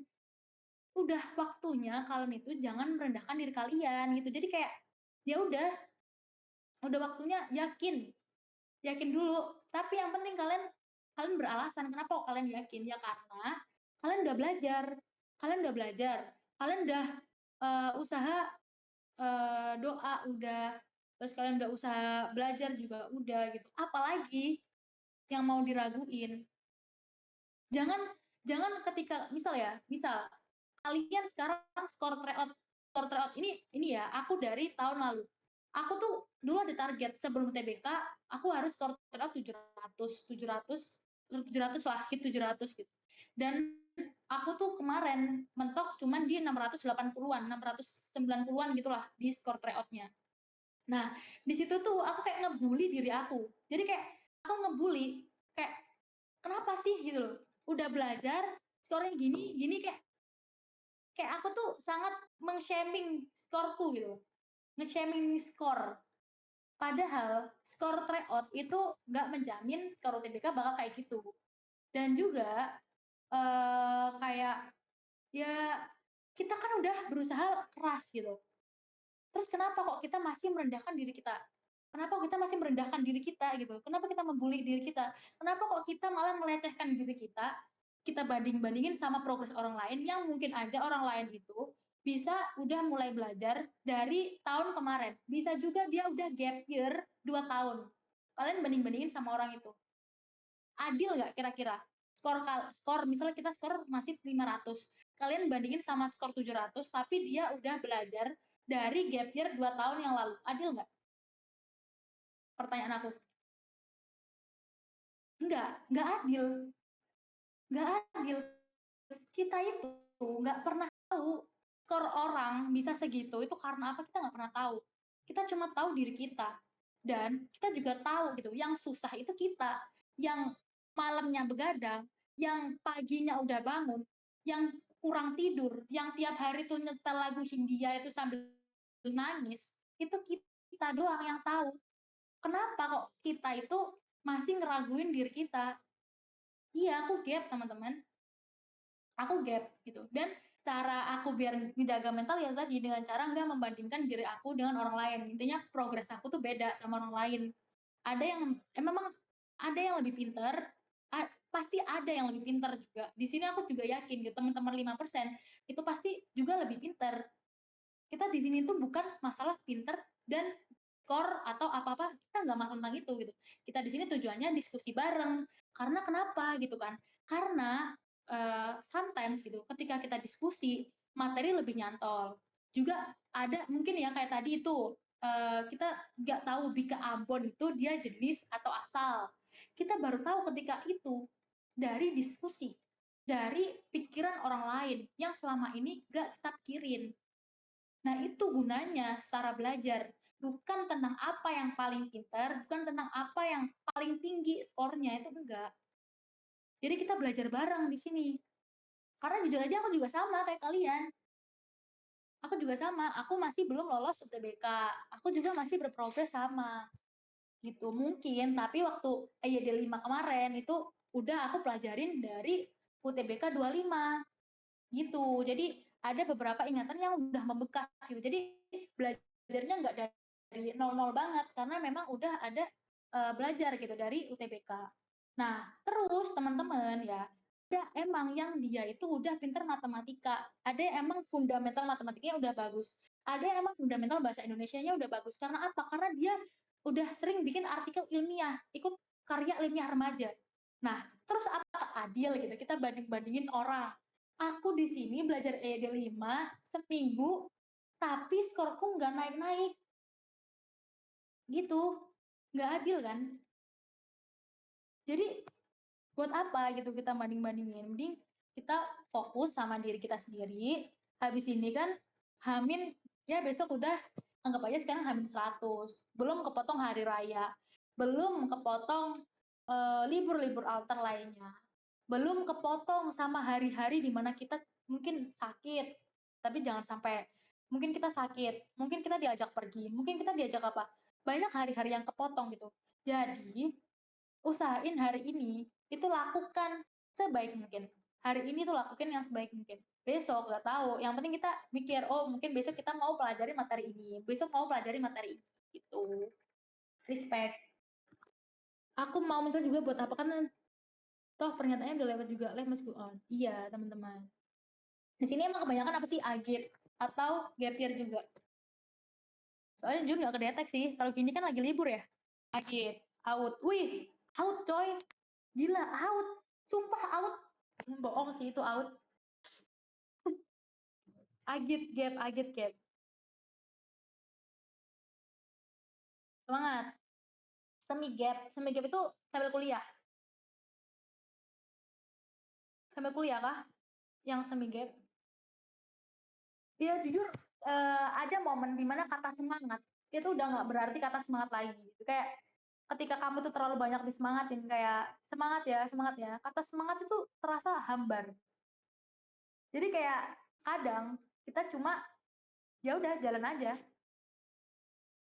Udah waktunya kalian itu jangan merendahkan diri kalian gitu. Jadi kayak ya udah waktunya yakin dulu. Tapi yang penting kalian kalian beralasan kenapa kalian yakin ya karena kalian udah belajar, kalian udah usaha doa udah, terus kalian udah usaha belajar juga udah gitu. Apalagi yang mau diraguin? Jangan jangan ketika misal kalian sekarang skor tryout ini ya, aku dari tahun lalu. Aku tuh dulu ada target sebelum TBK, aku harus skor tryout 700 lah, hit 700 gitu. Dan aku tuh kemarin mentok cuman di 680-an, 690-an gitulah di skor tryoutnya. Nah, di situ tuh aku kayak ngebully diri aku. Jadi kayak aku ngebully, kayak kenapa sih gitu loh. Udah belajar, skornya gini, gini kayak kayak aku tuh sangat meng-shaming skorku gitu. Nge-shaming skor. Padahal skor tryout itu nggak menjamin skor UTBK bakal kayak gitu. Dan juga kayak ya kita kan udah berusaha keras gitu. Terus kenapa kok kita masih merendahkan diri kita? Kenapa kita masih merendahkan diri kita gitu? Kenapa kita membuli diri kita? Kenapa kok kita malah melecehkan diri kita? Kita banding-bandingin sama progres orang lain yang mungkin aja orang lain itu bisa udah mulai belajar dari tahun kemarin. Bisa juga dia udah gap year 2 tahun. Kalian banding-bandingin sama orang itu. Adil nggak kira-kira? Skor misalnya kita skor masih 500. Kalian bandingin sama skor 700 tapi dia udah belajar dari gap year 2 tahun yang lalu. Adil nggak? Pertanyaan aku. Nggak adil. Nggak adil. Kita itu nggak pernah tahu skor orang bisa segitu itu karena apa, kita nggak pernah tahu. Kita cuma tahu diri kita. Dan kita juga tahu gitu, yang susah itu kita, yang malamnya begadang, yang paginya udah bangun, yang kurang tidur, yang tiap hari tuh nyetel lagu Hindia itu sambil nangis, itu kita doang yang tahu. Kenapa kok kita itu masih ngeraguin diri kita? Iya, aku gap teman-teman, aku gap gitu. Dan cara aku biar menjaga mental ya tadi dengan cara nggak membandingkan diri aku dengan orang lain. Intinya progres aku tuh beda sama orang lain. Ada yang memang ada yang lebih pintar, pasti ada yang lebih pintar juga. Di sini aku juga yakin gitu, teman-teman 5% itu pasti juga lebih pintar. Kita di sini tuh bukan masalah pintar dan skor atau apa-apa, kita nggak masalah tentang itu gitu. Kita di sini tujuannya diskusi bareng. Karena kenapa gitu kan? Karena sometimes gitu, ketika kita diskusi, materi lebih nyantol. Juga ada mungkin ya kayak tadi itu, kita nggak tahu bika Ambon itu dia jenis atau asal. Kita baru tahu ketika itu dari diskusi, dari pikiran orang lain yang selama ini nggak kita pikirin. Nah, itu gunanya setara belajar. Bukan tentang apa yang paling pintar, bukan tentang apa yang paling tinggi skornya, itu enggak. Jadi kita belajar bareng di sini. Karena jujur aja aku juga sama kayak kalian. Aku juga sama, aku masih belum lolos UTBK. Aku juga masih berprogres sama. Gitu. Mungkin, tapi waktu EYD 5 kemarin itu udah aku pelajarin dari UTBK 25. Gitu. Jadi ada beberapa ingatan yang udah membekas gitu. Jadi belajarnya nggak dari nol-nol banget karena memang udah ada belajar gitu dari UTBK. Nah, terus teman-teman ya, ada emang yang dia itu udah pinter matematika, ada yang emang fundamental matematikanya udah bagus, ada yang emang fundamental bahasa Indonesianya udah bagus. Karena apa? Karena dia udah sering bikin artikel ilmiah, ikut karya ilmiah remaja. Nah, terus apa adil gitu? Kita banding-bandingin orang. Aku di sini belajar EYD 5 seminggu, tapi skorku nggak naik-naik. Gitu. Nggak adil kan? Jadi buat apa gitu kita banding-bandingin? Mending kita fokus sama diri kita sendiri. Habis ini kan Hamin, ya besok udah anggap aja sekarang Hamin 100. Belum kepotong hari raya. Belum kepotong libur-libur alter lainnya. Belum kepotong sama hari-hari di mana kita mungkin sakit, tapi jangan sampai mungkin kita sakit, mungkin kita diajak pergi, mungkin kita diajak apa, banyak hari-hari yang kepotong gitu. Jadi usahain hari ini itu lakukan sebaik mungkin. Hari ini tuh lakukan yang sebaik mungkin. Besok nggak tahu. Yang penting kita mikir, oh mungkin besok kita mau pelajari materi ini, besok mau pelajari materi ini. Gitu. Respect. Aku mau mencoba juga buat apa kan? Toh pernyataannya udah lewat juga. Let must go on. Iya teman-teman. Di sini emang kebanyakan apa sih agit atau gap year juga. Soalnya jujur nggak kedetek sih. Kalau gini kan lagi libur ya. Agit, out. Wih, out coy. Gila, out. Sumpah out. Bohong sih itu out. Agit gap. Semangat. Semi gap itu sambil kuliah. Sambil kuliah kah? Yang semi gap. Ya jujur ada momen dimana kata semangat itu udah nggak berarti kata semangat lagi. Kayak ketika kamu tuh terlalu banyak disemangatin kayak semangat ya, kata semangat itu terasa hambar. Jadi kayak kadang kita cuma ya udah jalan aja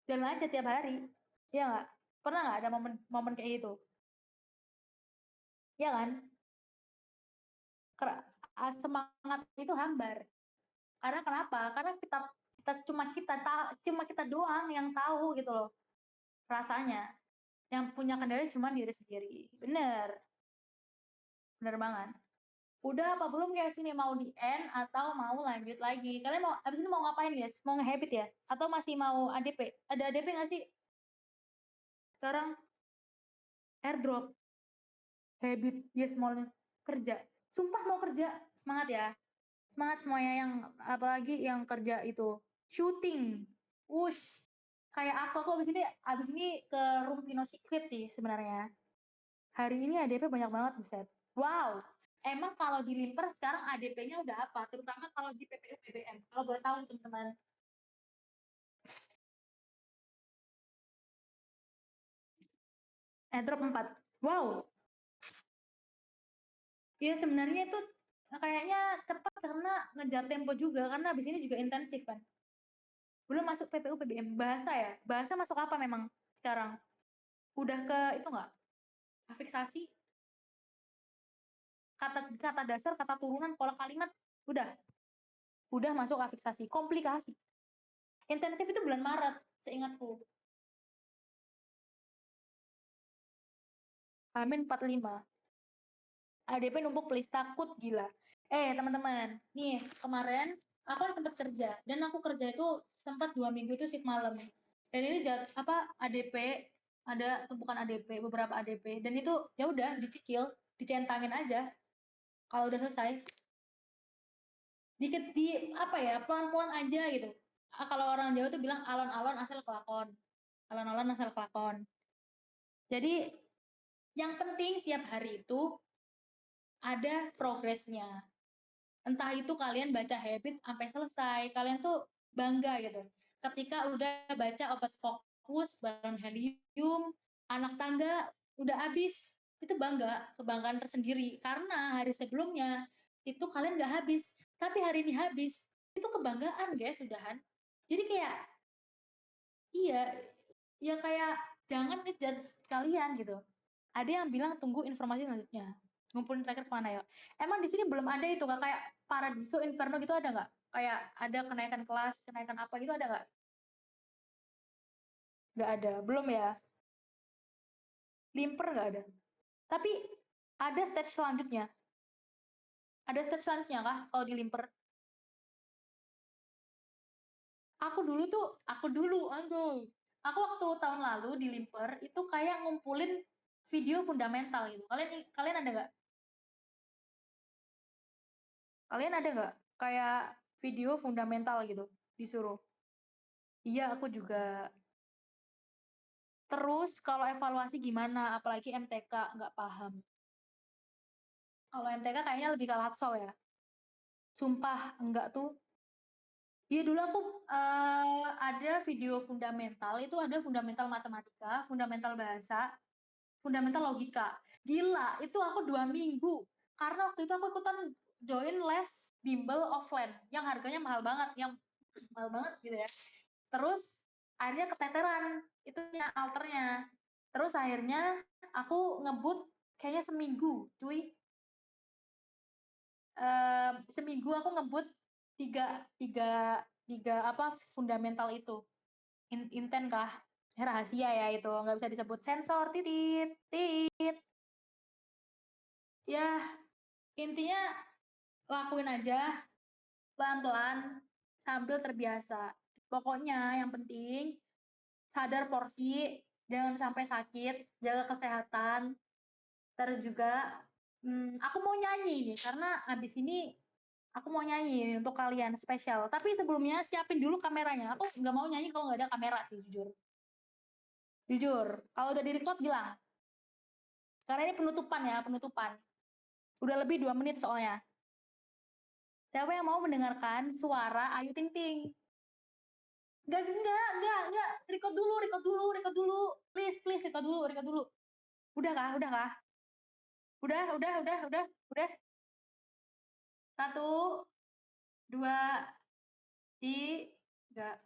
tiap hari, ya nggak? Pernah nggak ada momen kayak gitu? Ya kan? Semangat itu hambar. Karena kenapa? Karena kita cuma kita doang yang tahu gitu loh rasanya. Yang punya kendali cuma diri sendiri. Bener banget. Udah apa belum guys ini mau di end atau mau lanjut lagi? Kalian mau abis ini mau ngapain guys? Mau nge-habit ya? Atau masih mau ADP? Ada ADP nggak sih? Sekarang airdrop, habit, yes mau kerja. Sumpah mau kerja, semangat ya. Semangat semuanya yang apalagi yang kerja itu. Shooting, wush. Kayak aku abis ini ke room Pino Secret sih sebenarnya. Hari ini ADP banyak banget buset. Wow. Emang kalau di Limper sekarang ADP-nya udah apa? Terutama kalau di PPU BBM. Kalau boleh tahu teman-teman. Drop 4. Wow. Ya sebenarnya itu kayaknya cepat karena ngejar tempo juga karena abis ini juga intensif kan. Belum masuk PPU PBM. Bahasa ya? Bahasa masuk apa memang sekarang? Udah ke itu nggak? Afiksasi, kata dasar, kata turunan, pola kalimat, udah masuk afiksasi. Komplikasi. Intensif itu bulan Maret, seingatku. Amin 45. ADP numpuk please, takut gila. Teman-teman, nih kemarin aku kan sempat kerja dan aku kerja itu sempat 2 minggu itu shift malam. Dan ini ADP ada tumpukan ADP, beberapa ADP dan itu ya udah dicicil, dicentangin aja. Kalau udah selesai, dikit di apa ya pelan-pelan aja gitu. Kalau orang Jawa tuh bilang alon-alon asal kelakon, alon-alon asal kelakon. Jadi yang penting tiap hari itu ada progresnya. Entah itu kalian baca habit sampai selesai, kalian tuh bangga gitu. Ketika udah baca obat fokus, balon helium, anak tangga udah habis, itu bangga, kebanggaan tersendiri. Karena hari sebelumnya itu kalian nggak habis, tapi hari ini habis, itu kebanggaan guys, udahan. Jadi kayak, iya, ya kayak jangan ngejudge kalian gitu. Ada yang bilang tunggu informasi selanjutnya. Ngumpulin tracker kemana ya? Emang di sini belum ada itu Kak, kayak Paradiso Inferno gitu ada nggak? Kayak ada kenaikan kelas, kenaikan apa gitu ada nggak? Nggak ada, belum ya? Limper nggak ada. Tapi ada stage selanjutnya. Ada stage selanjutnya kah kalau di Limper? Anjay. Aku waktu tahun lalu di Limper itu kayak ngumpulin video fundamental gitu. Kalian kalian ada nggak? Kalian ada nggak kayak video fundamental gitu disuruh? Iya, aku juga. Terus kalau evaluasi gimana? Apalagi MTK nggak paham. Kalau MTK kayaknya lebih ke Latsol ya. Sumpah enggak tuh. Iya dulu aku ada video fundamental, itu ada fundamental matematika, fundamental bahasa, fundamental logika. Gila, itu aku 2 minggu. Karena waktu itu aku ikutan join les bimbel offline, yang harganya mahal banget, yang mahal banget gitu ya. Terus akhirnya keteteran, itu alternya. Terus akhirnya aku ngebut kayaknya seminggu, cuy. Seminggu aku ngebut tiga, tiga, tiga apa fundamental itu. Inten kah? Rahasia ya itu, nggak bisa disebut sensor, titit, titit. Ya, intinya lakuin aja pelan-pelan sambil terbiasa. Pokoknya yang penting sadar porsi, jangan sampai sakit, jaga kesehatan. Terus juga, aku mau nyanyi nih, karena abis ini aku mau nyanyi untuk kalian spesial. Tapi sebelumnya siapin dulu kameranya. Aku nggak mau nyanyi kalau nggak ada kamera sih, jujur. Jujur, kalau udah di-record bilang. Karena ini penutupan ya, penutupan. Udah lebih 2 menit soalnya. Siapa yang mau mendengarkan suara Ayu Ting Ting? Enggak. Record dulu, record dulu, record dulu. Please, please, record dulu, record dulu. Udah kah? Udah kah? Udah. Satu, dua, tiga.